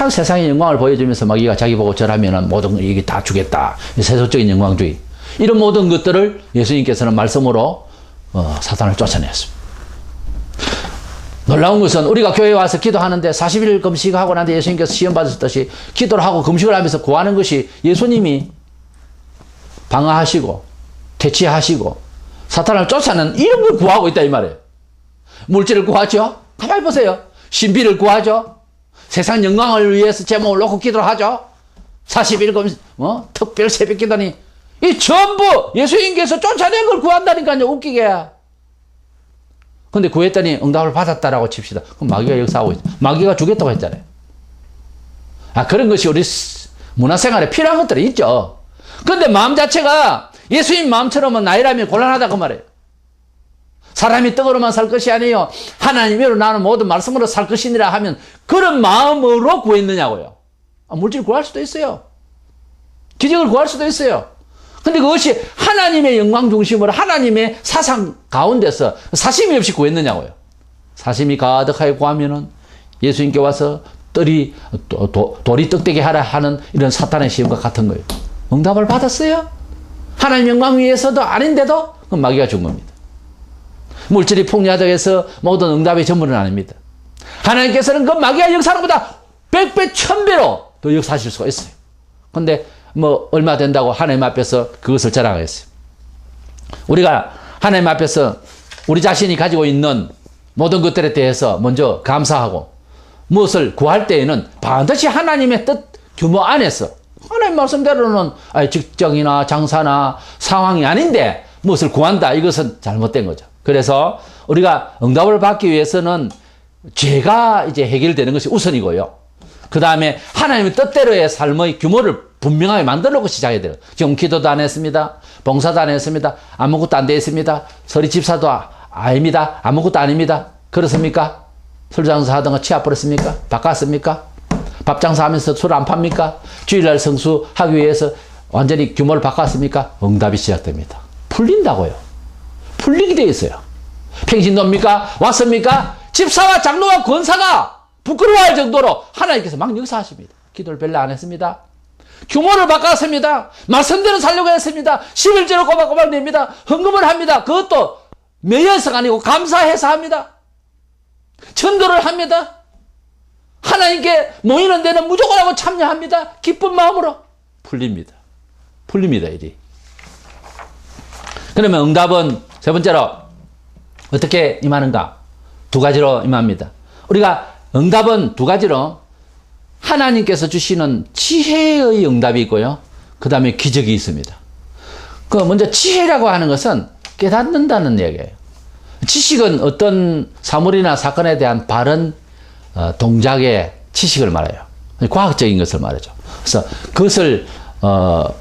막 세상의 영광을 보여주면서 마귀가 자기 보고 절하면은 모든 이게 다 주겠다. 세속적인 영광주의. 이런 모든 것들을 예수님께서는 말씀으로 사탄을 쫓아냈습니다. 놀라운 것은 우리가 교회에 와서 기도하는데 40일 금식하고 나한테 예수님께서 시험 받으셨듯이 기도를 하고 금식을 하면서 구하는 것이 예수님이 방어하시고 퇴치하시고 사탄을 쫓아내는 이런 걸 구하고 있다 이 말이에요. 물질을 구하죠. 가만히 보세요. 신비를 구하죠. 세상 영광을 위해서 제목을 놓고 기도를 하죠. 40일 금식, 특별 새벽 기도니 이 전부 예수님께서 쫓아낸 걸 구한다니까요. 웃기게. 근데 구했더니 응답을 받았다라고 칩시다. 그럼 마귀가 역사하고 있어요. 마귀가 주겠다고 했잖아요. 그런 것이 우리 문화생활에 필요한 것들이 있죠. 근데 마음 자체가 예수님 마음처럼은 나이라면 곤란하다 그 말이에요. 사람이 떡으로만 살 것이 아니에요. 하나님으로 나는 모든 말씀으로 살 것이니라 하면 그런 마음으로 구했느냐고요. 물질 구할 수도 있어요. 기적을 구할 수도 있어요. 근데 그것이 하나님의 영광 중심으로 하나님의 사상 가운데서 사심이 없이 구했느냐고요. 사심이 가득하게 구하면은 예수님께 와서 돌이 떡되게 하라 하는 이런 사탄의 시험과 같은 거예요. 응답을 받았어요. 하나님 영광 위해서도 아닌데도 그건 마귀가 준 겁니다. 물질이 풍요하다고 해서 모든 응답의 전부는 아닙니다. 하나님께서는 그 마귀가 역사하는 것보다 100배, 1000배로 더 역사하실 수가 있어요. 근데 뭐 얼마 된다고 하나님 앞에서 그것을 자랑하겠어요. 우리가 하나님 앞에서 우리 자신이 가지고 있는 모든 것들에 대해서 먼저 감사하고 무엇을 구할 때에는 반드시 하나님의 뜻 규모 안에서 하나님 말씀대로는 직장이나 장사나 상황이 아닌데 무엇을 구한다. 이것은 잘못된 거죠. 그래서 우리가 응답을 받기 위해서는 죄가 이제 해결되는 것이 우선이고요. 그 다음에 하나님의 뜻대로의 삶의 규모를 분명하게 만들어 놓고 시작해야 돼요. 지금 기도도 안 했습니다. 봉사도 안 했습니다. 아무것도 안 돼 있습니다. 서리 집사도 아닙니다. 아무것도 아닙니다. 그렇습니까? 술 장사하던 취업 버렸습니까? 바꿨습니까? 밥 장사하면서 술 안 팝니까? 주일날 성수하기 위해서 완전히 규모를 바꿨습니까? 응답이 시작됩니다. 풀린다고요. 풀리게 돼 있어요. 평신도입니까? 왔습니까? 집사와 장로와 권사가 부끄러워할 정도로 하나님께서 막 역사하십니다. 기도를 별로 안 했습니다. 규모를 바꿨습니다. 말씀대로 살려고 했습니다. 11조로 꼬박꼬박 냅니다. 헌금을 합니다. 그것도 매여서가 아니고 감사해서 합니다. 전도를 합니다. 하나님께 모이는 데는 무조건 하고 참여합니다. 기쁜 마음으로. 풀립니다. 풀립니다, 일이. 그러면 응답은 세 번째로 어떻게 임하는가? 두 가지로 임합니다. 우리가 응답은 두 가지로 하나님께서 주시는 지혜의 응답이 있고요. 그 다음에 기적이 있습니다. 그 먼저 지혜라고 하는 것은 깨닫는다는 얘기예요. 지식은 어떤 사물이나 사건에 대한 바른 동작의 지식을 말해요. 과학적인 것을 말하죠. 그래서 그것을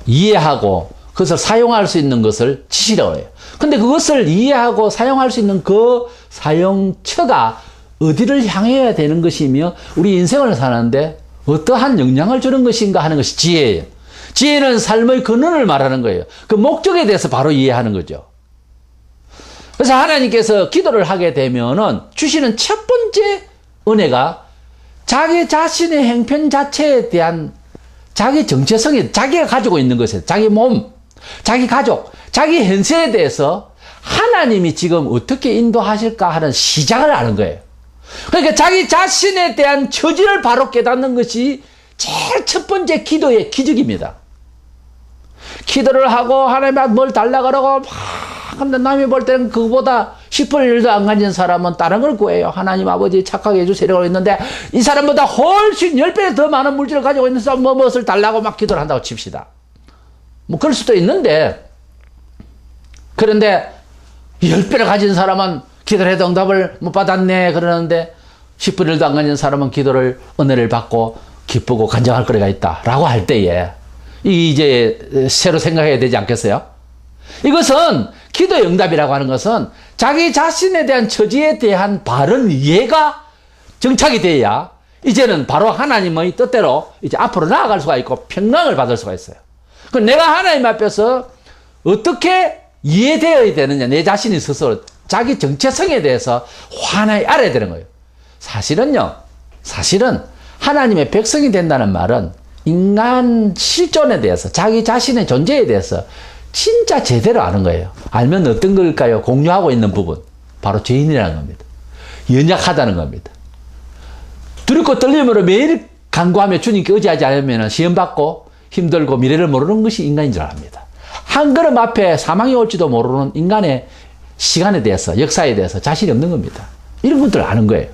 이해하고 그것을 사용할 수 있는 것을 지식이라고 해요. 근데 그것을 이해하고 사용할 수 있는 그 사용처가 어디를 향해야 되는 것이며 우리 인생을 사는데 어떠한 영향을 주는 것인가 하는 것이 지혜예요. 지혜는 삶의 근원을 말하는 거예요. 그 목적에 대해서 바로 이해하는 거죠. 그래서 하나님께서 기도를 하게 되면은 주시는 첫 번째 은혜가 자기 자신의 행편 자체에 대한 자기 정체성이 자기가 가지고 있는 것이에요. 자기 몸, 자기 가족, 자기 현세에 대해서 하나님이 지금 어떻게 인도하실까 하는 시작을 하는 거예요. 그러니까 자기 자신에 대한 처지를 바로 깨닫는 것이 제일 첫 번째 기도의 기적입니다. 기도를 하고 하나님한테 뭘 달라 그러고 근데 남이 볼 때는 그거보다 10분 1도 안 가진 사람은 다른 걸 구해요. 하나님 아버지 착하게 해주세요 했는데 이 사람보다 훨씬 10배 더 많은 물질을 가지고 있는 사람 무엇을 달라고 막 기도를 한다고 칩시다. 뭐 그럴 수도 있는데 그런데 10배를 가진 사람은 기도를 해도 응답을 못 받았네 그러는데 10분 1도 안 가진 사람은 기도를 은혜를 받고 기쁘고 간증할 거리가 있다 라고 할 때에 이제 새로 생각해야 되지 않겠어요? 이것은 기도의 응답이라고 하는 것은 자기 자신에 대한 처지에 대한 바른 이해가 정착이 돼야 이제는 바로 하나님의 뜻대로 이제 앞으로 나아갈 수가 있고 평강을 받을 수가 있어요. 그럼 내가 하나님 앞에서 어떻게 이해되어야 되느냐, 내 자신이 스스로 자기 정체성에 대해서 환하게 알아야 되는 거예요. 사실은 하나님의 백성이 된다는 말은 인간 실존에 대해서 자기 자신의 존재에 대해서 진짜 제대로 아는 거예요. 알면 어떤 걸까요? 공유하고 있는 부분 바로 죄인이라는 겁니다. 연약하다는 겁니다. 두렵고 떨림으로 매일 간구하며 주님께 의지하지 않으면 시험받고 힘들고 미래를 모르는 것이 인간인 줄 압니다. 한 걸음 앞에 사망이 올지도 모르는 인간의 시간에 대해서 역사에 대해서 자신이 없는 겁니다. 이런 것들을 아는 거예요.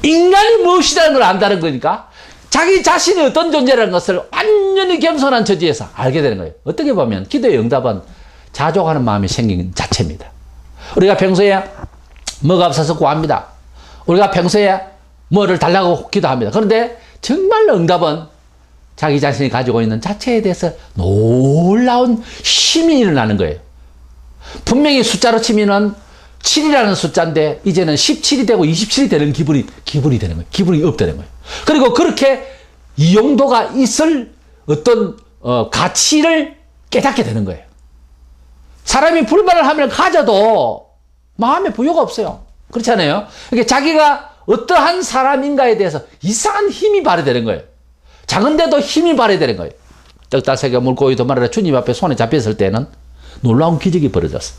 인간이 무엇이라는 걸 안다는 거니까 자기 자신이 어떤 존재라는 것을 완전히 겸손한 처지에서 알게 되는 거예요. 어떻게 보면 기도의 응답은 자족하는 마음이 생긴 자체입니다. 우리가 평소에 뭐가 없어서 구합니다. 우리가 평소에 뭐를 달라고 기도합니다. 그런데 정말로 응답은 자기 자신이 가지고 있는 자체에 대해서 놀라운 힘이 일어나는 거예요. 분명히 숫자로 치면은 7이라는 숫자인데 이제는 17이 되고 27이 되는 기분이 되는 거예요. 기분이 없다는 거예요. 그리고 그렇게 이용도가 있을 어떤 가치를 깨닫게 되는 거예요. 사람이 불만을 하면 가져도 마음에 부여가 없어요. 그렇잖아요. 그러니까 자기가 어떠한 사람인가에 대해서 이상한 힘이 발휘되는 거예요. 작은데도 힘이 발휘되는 거예요. 떡다새가 물고기 두 마리가 주님 앞에 손에 잡혔을 때는 놀라운 기적이 벌어졌어요.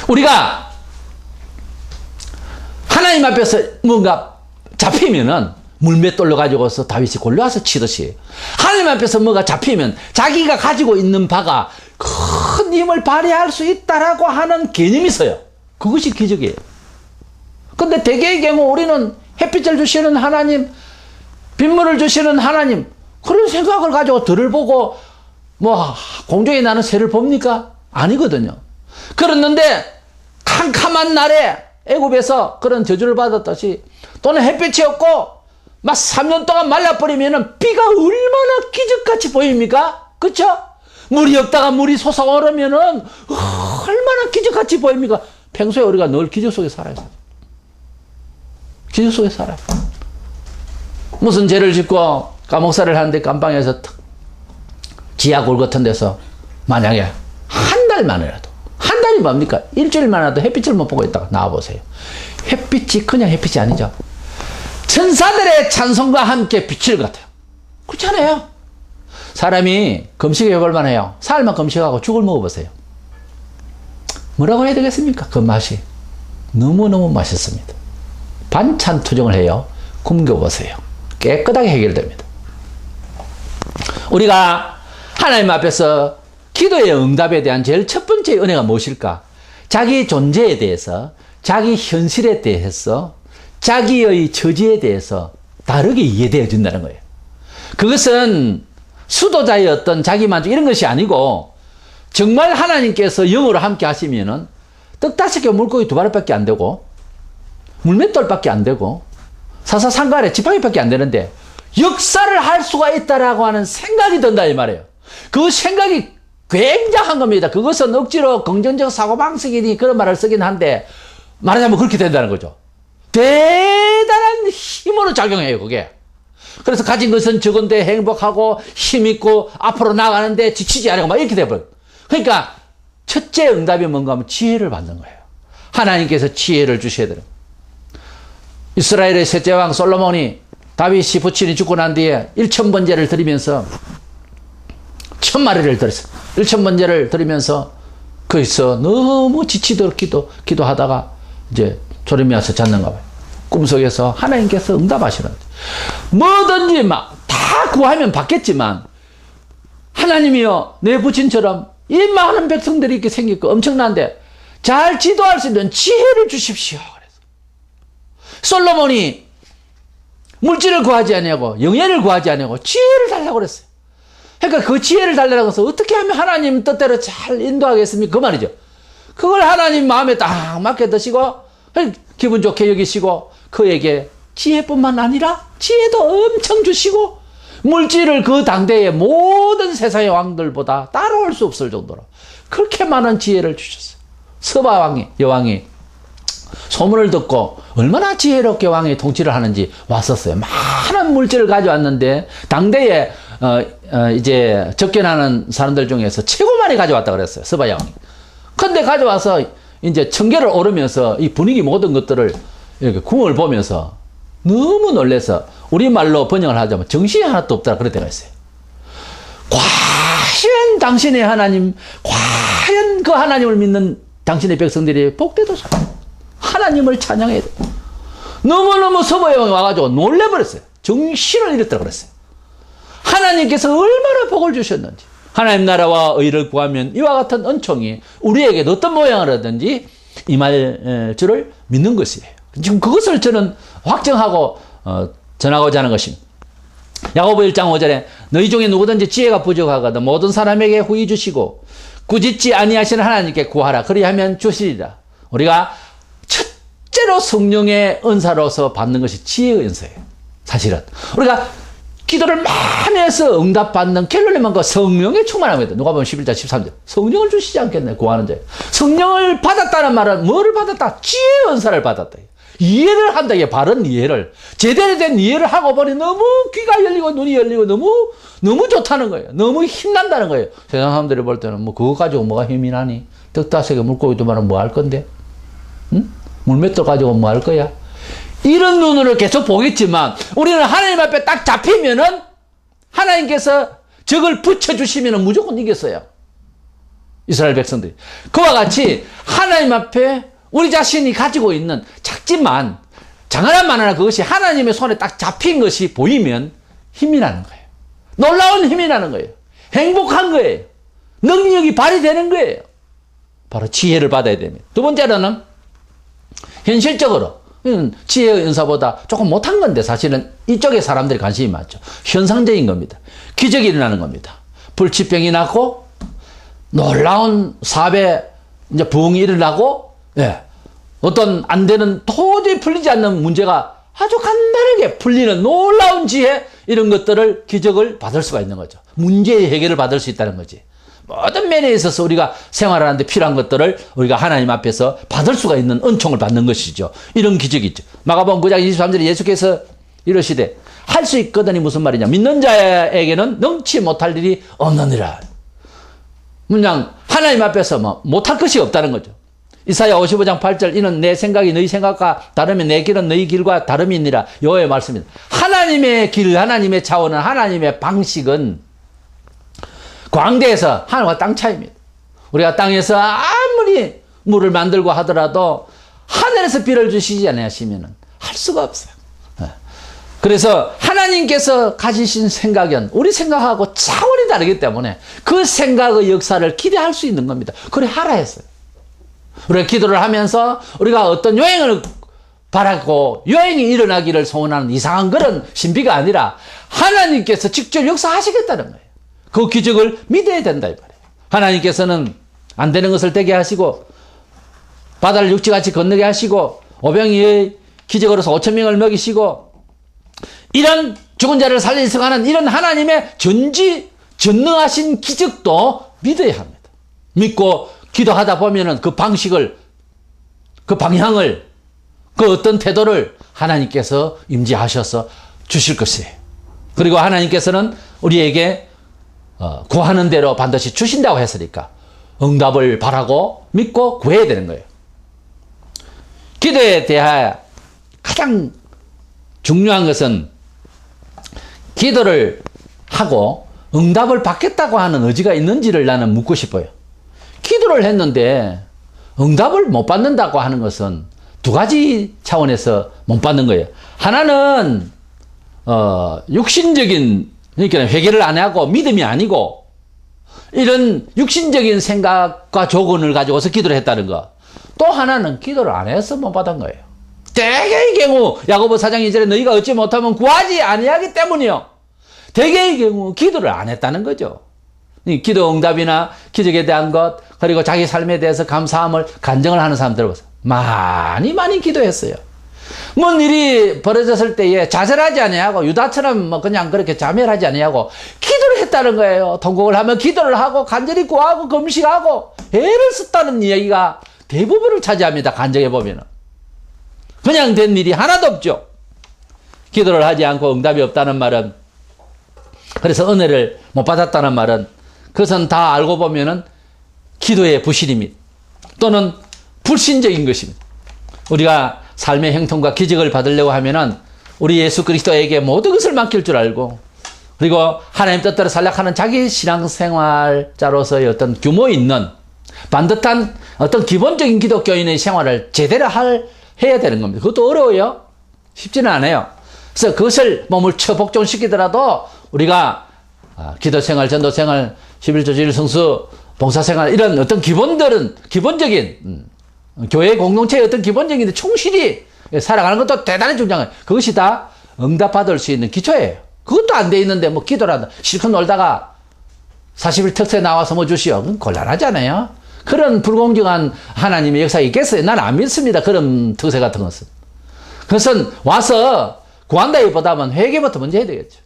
우리가 하나님 앞에서 뭔가 잡히면은 물맷돌로 가지고서 다윗이 골리앗을 치듯이 하나님 앞에서 뭐가 잡히면 자기가 가지고 있는 바가 큰 힘을 발휘할 수 있다라고 하는 개념이 있어요. 그것이 기적이에요. 근데 대개의 경우 우리는 햇빛을 주시는 하나님, 빗물을 주시는 하나님, 그런 생각을 가지고 들을 보고 뭐 공중에 나는 새를 봅니까? 아니거든요. 그랬는데 캄캄한 날에 애굽에서 그런 저주를 받았듯이 또는 햇빛이 없고 막 3년 동안 말라버리면 비가 얼마나 기적같이 보입니까? 그렇죠? 물이 없다가 물이 솟아오르면은 얼마나 기적같이 보입니까? 평소에 우리가 늘 기적 속에 살아요. 기적 속에 살아요. 무슨 죄를 짓고 감옥살이를 하는데 감방에서 지하 골 같은 데서 만약에 한 달만이라도, 한 달이 뭡니까? 일주일만이라도 햇빛을 못 보고 있다가 나와보세요. 햇빛이 그냥 햇빛이 아니죠. 천사들의 찬송과 함께 비칠 것 같아요. 그렇잖아요. 사람이 금식해 볼 만해요. 사흘만 금식하고 죽을 먹어보세요. 뭐라고 해야 되겠습니까? 그 맛이 너무너무 맛있습니다. 반찬 투정을 해요. 굶겨보세요. 깨끗하게 해결됩니다. 우리가 하나님 앞에서 기도의 응답에 대한 제일 첫 번째 은혜가 무엇일까? 자기 존재에 대해서, 자기 현실에 대해서, 자기의 처지에 대해서 다르게 이해되어진다는 거예요. 그것은 수도자의 어떤 자기만족 이런 것이 아니고 정말 하나님께서 영으로 함께 하시면은 떡 5개 물고기 2마리밖에 안 되고 물맷돌밖에 안 되고 사사상가에 지팡이밖에 안 되는데 역사를 할 수가 있다라고 하는 생각이 든다 이 말이에요. 그 생각이 굉장한 겁니다. 그것은 억지로 긍정적 사고방식이니 그런 말을 쓰긴 한데 말하자면 그렇게 된다는 거죠. 대단한 힘으로 작용해요 그게. 그래서 가진 것은 적은데 행복하고 힘있고 앞으로 나가는데 지치지 않고 막 이렇게 돼버려요. 그러니까 첫째 응답이 뭔가 하면 지혜를 받는 거예요. 하나님께서 지혜를 주셔야 돼요. 이스라엘의 셋째 왕 솔로몬이 다윗이 부친이 죽고 난 뒤에 1000번제를 드리면서 1000마리를 드렸어요. 1000번제를 드리면서 거기서 너무 지치도록 기도하다가 이제 졸음이 와서 잤는가 봐요. 꿈속에서 하나님께서 응답하시는 거죠. 뭐든지 막 다 구하면 받겠지만 하나님이여 내 부친처럼 이 많은 백성들이 이렇게 생겼고 엄청난데 잘 지도할 수 있는 지혜를 주십시오. 그래서 솔로몬이 물질을 구하지 아니하고 영예를 구하지 아니하고 지혜를 달라고 그랬어요. 그러니까 그 지혜를 달라고 해서 어떻게 하면 하나님 뜻대로 잘 인도하겠습니까? 그 말이죠. 그걸 하나님 마음에 딱 맞게 드시고 기분 좋게 여기시고 그에게 지혜뿐만 아니라 지혜도 엄청 주시고 물질을 그 당대의 모든 세상의 왕들보다 따라올 수 없을 정도로 그렇게 많은 지혜를 주셨어요. 서바 여왕이 소문을 듣고 얼마나 지혜롭게 왕이 통치를 하는지 왔었어요. 많은 물질을 가져왔는데 당대에 이제 접견하는 사람들 중에서 최고 많이 가져왔다 그랬어요. 서바 여왕이. 근데 가져와서 이제 청계를 오르면서 이 분위기 모든 것들을 이렇게 궁을 보면서 너무 놀라서 우리말로 번역을 하자면 정신이 하나도 없다 그럴 때가 있어요. 과연 당신의 하나님, 과연 그 하나님을 믿는 당신의 백성들이 복되도록 하나님을 찬양해야 돼. 너무너무 서바여왕이 와가지고 놀래버렸어요. 정신을 잃었다 그랬어요. 하나님께서 얼마나 복을 주셨는지. 하나님 나라와 의를 구하면 이와 같은 은총이 우리에게 어떤 모양을 하든지 임할 줄을 믿는 것이에요. 지금 그것을 저는 확정하고 전하고자 하는 것입니다. 야고보 1장 5절에 너희 중에 누구든지 지혜가 부족하거든 모든 사람에게 후히 주시고 꾸짖지 아니하시는 하나님께 구하라 그리하면 주시리라. 우리가 첫째로 성령의 은사로서 받는 것이 지혜의 은사예요. 사실은 우리가 기도를 많이 해서 응답받는 결론이면 그 성령에 충만합니다. 누가 보면 11장 13절 성령을 주시지 않겠네 구하는 자예요. 성령을 받았다는 말은 뭐를 받았다? 지혜의 은사를 받았다. 이해를 한다. 이게 바른 이해를 제대로 된 이해를 하고 보니 너무 귀가 열리고 눈이 열리고 너무 좋다는 거예요. 너무 힘난다는 거예요. 세상 사람들이 볼 때는 뭐 그거 가지고 뭐가 힘이 나니? 떡 5개 물고기 2마리 뭐 할 건데? 응? 물맷돌 가지고 뭐 할 거야? 이런 눈으로 계속 보겠지만 우리는 하나님 앞에 딱 잡히면은 하나님께서 적을 붙여주시면은 무조건 이겼어요. 이스라엘 백성들이. 그와 같이 하나님 앞에 우리 자신이 가지고 있는 작지만 장하나 마나나 그것이 하나님의 손에 딱 잡힌 것이 보이면 힘이 나는 거예요. 놀라운 힘이 나는 거예요. 행복한 거예요. 능력이 발휘되는 거예요. 바로 지혜를 받아야 됩니다. 두 번째로는 현실적으로 지혜의 은사보다 조금 못한 건데 사실은 이쪽에 사람들이 관심이 많죠. 현상적인 겁니다. 기적이 일어나는 겁니다. 불치병이 나고 놀라운 사배 이제 부흥이 일어나고 어떤 안 되는 도저히 풀리지 않는 문제가 아주 간단하게 풀리는 놀라운 지혜 이런 것들을 기적을 받을 수가 있는 거죠. 문제의 해결을 받을 수 있다는 거지. 모든 면에 있어서 우리가 생활하는데 필요한 것들을 우리가 하나님 앞에서 받을 수가 있는 은총을 받는 것이죠. 이런 기적이 있죠. 마가복음 9장 23절에 예수께서 이러시되 할 수 있거든이 무슨 말이냐. 믿는 자에게는 능치 못할 일이 없느니라. 그냥 하나님 앞에서 뭐 못할 것이 없다는 거죠. 이사야 55장 8절 이는 내 생각이 너희 생각과 다르면 내 길은 너희 길과 다름이 있니라. 여호와의 말씀입니다. 하나님의 길, 하나님의 차원은 하나님의 방식은 광대에서 하늘과 땅 차이입니다. 우리가 땅에서 아무리 물을 만들고 하더라도 하늘에서 비를 주시지 않으시면 할 수가 없어요. 그래서 하나님께서 가지신 생각은 우리 생각하고 차원이 다르기 때문에 그 생각의 역사를 기대할 수 있는 겁니다. 그래 하라 했어요. 우리가 기도를 하면서 우리가 어떤 요행을 바라고 요행이 일어나기를 소원하는 이상한 그런 신비가 아니라 하나님께서 직접 역사하시겠다는 거예요. 그 기적을 믿어야 된다 이 말이에요. 하나님께서는 안 되는 것을 되게 하시고 바다를 육지같이 건너게 하시고 오병이의 기적으로서 5,000명을 먹이시고 이런 죽은 자를 살리시는 이런 하나님의 전능하신 기적도 믿어야 합니다. 믿고 기도하다 보면은 그 방식을, 그 방향을, 그 어떤 태도를 하나님께서 임재하셔서 주실 것이에요. 그리고 하나님께서는 우리에게 구하는 대로 반드시 주신다고 했으니까 응답을 바라고 믿고 구해야 되는 거예요. 기도에 대하여 가장 중요한 것은 기도를 하고 응답을 받겠다고 하는 의지가 있는지를 나는 묻고 싶어요. 기도를 했는데 응답을 못 받는다고 하는 것은 두 가지 차원에서 못 받는 거예요. 하나는 육신적인, 그러니까 회개를 안 하고 믿음이 아니고 이런 육신적인 생각과 조건을 가지고서 기도를 했다는 거. 또 하나는 기도를 안 해서 못 받은 거예요. 대개의 경우 야고보 4장 2절에 너희가 얻지 못하면 구하지 아니하기 때문이요. 대개의 경우 기도를 안 했다는 거죠. 기도 응답이나 기적에 대한 것, 그리고 자기 삶에 대해서 감사함을 간증을 하는 사람들 보세요. 많이 기도했어요. 뭔 일이 벌어졌을 때에 좌절하지 아니하고 유다처럼 뭐 그냥 그렇게 자멸하지 아니하고 기도를 했다는 거예요. 통곡을 하면 기도를 하고 간절히 구하고 금식하고 애를 썼다는 이야기가 대부분을 차지합니다. 간증해 보면은. 그냥 된 일이 하나도 없죠. 기도를 하지 않고 응답이 없다는 말은, 그래서 은혜를 못 받았다는 말은, 그것은 다 알고 보면은 기도의 부실입니다. 또는 불신적인 것입니다. 우리가 삶의 형통과 기적을 받으려고 하면은 우리 예수 그리스도에게 모든 것을 맡길 줄 알고, 그리고 하나님 뜻대로 살락하는 자기 신앙생활자로서의 어떤 규모 있는 반듯한 어떤 기본적인 기독교인의 생활을 제대로 해야 되는 겁니다. 그것도 어려워요. 쉽지는 않아요. 그래서 그것을 몸을 복종시키더라도 우리가 기도생활, 전도생활, 11조 11성수, 봉사생활 이런 어떤 기본들은 기본적인 교회 공동체의 어떤 기본적인 충실히 살아가는 것도 대단히 중요해요. 그것이 다 응답받을 수 있는 기초예요. 그것도 안 돼 있는데 뭐 기도라도 실컷 놀다가 40일 특세 나와서 뭐 주시오. 그건 곤란하잖아요. 그런 불공정한 하나님의 역사가 있겠어요? 난 안 믿습니다. 그런 특세 같은 것은. 그것은 와서 구한다기보다는 회개부터 먼저 해야 되겠죠.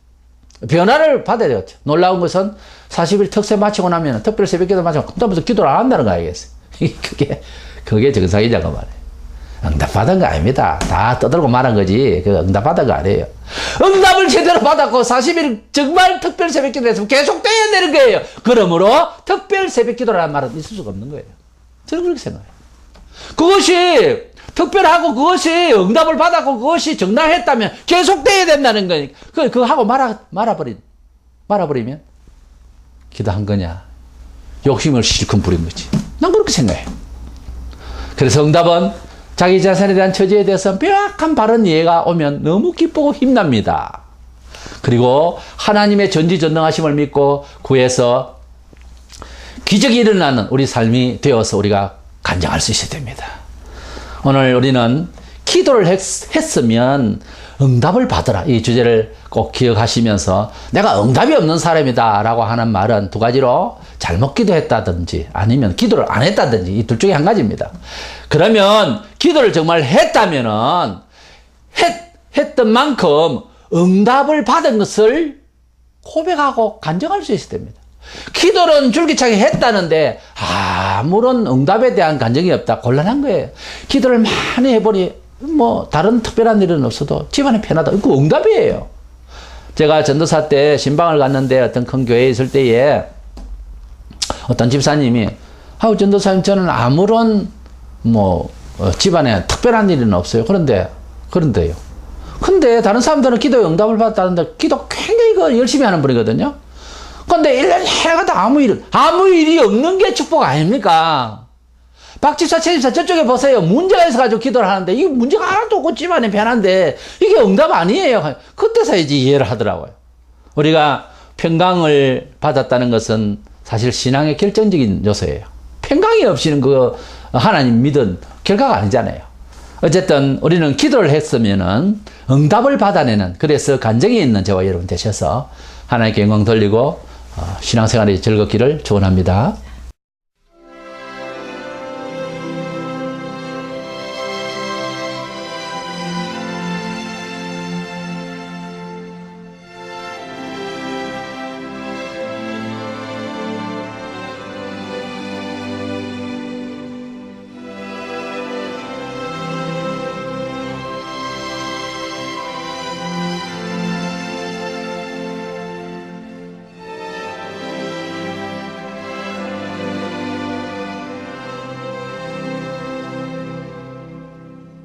변화를 받아야 되겠죠. 놀라운 것은 40일 특세 마치고 나면 특별 새벽기도 마치고 그다음부터 기도를 안 한다는 거 알겠어요. 그게 정상이냐고 말이에요. 응답받은 거 아닙니다. 다 떠들고 말한 거지. 그 응답받은 거 아니에요. 응답을 제대로 받았고 40일 정말 특별 새벽기도 했으면 계속 돼야 되는 거예요. 그러므로 특별 새벽기도라는 말은 있을 수가 없는 거예요. 저는 그렇게 생각해요. 그것이 특별하고 그것이 응답을 받았고 그것이 정당했다면 계속 돼야 된다는 거니까. 그거 하고 말아버리면 기도한 거냐. 욕심을 실컷 부린 거지. 난 그렇게 생각해요. 그래서 응답은 자기 자신에 대한 처지에 대해서 명확한 바른 이해가 오면 너무 기쁘고 힘납니다. 그리고 하나님의 전지전능하심을 믿고 구해서 기적이 일어나는 우리 삶이 되어서 우리가 간증할 수 있어야 됩니다. 오늘 우리는 기도를 했으면 응답을 받으라. 이 주제를 꼭 기억하시면서 내가 응답이 없는 사람이다 라고 하는 말은 두 가지로 잘못 기도했다든지 아니면 기도를 안 했다든지 이 둘 중에 한 가지입니다. 그러면 기도를 정말 했다면은 했던 만큼 응답을 받은 것을 고백하고 간증할 수 있어야 됩니다. 기도는 줄기차게 했다는데 아무런 응답에 대한 간증이 없다. 곤란한 거예요. 기도를 많이 해보니 뭐 다른 특별한 일은 없어도 집안이 편하다. 그거 응답이에요. 제가 전도사 때 신방을 갔는데 어떤 큰 교회에 있을 때에 어떤 집사님이 전도사님 저는 아무런 집안에 특별한 일은 없어요. 그런데요. 근데 다른 사람들은 기도에 응답을 받았다는데 기도 굉장히 열심히 하는 분이거든요. 근데 1년 해가도 아무 일이 없는 게 축복 아닙니까? 박집사, 최집사 저쪽에 보세요. 문제가 있어가지고 기도를 하는데 이게 문제가 하나도 없고 집안이 편한데 이게 응답 아니에요. 그때서 이제 이해를 하더라고요. 우리가 평강을 받았다는 것은 사실 신앙의 결정적인 요소예요. 평강이 없이는 하나님 믿은 결과가 아니잖아요. 어쨌든 우리는 기도를 했으면은 응답을 받아내는, 그래서 간증이 있는 저와 여러분 되셔서 하나님께 영광 돌리고 신앙생활이 즐겁기를 축원합니다.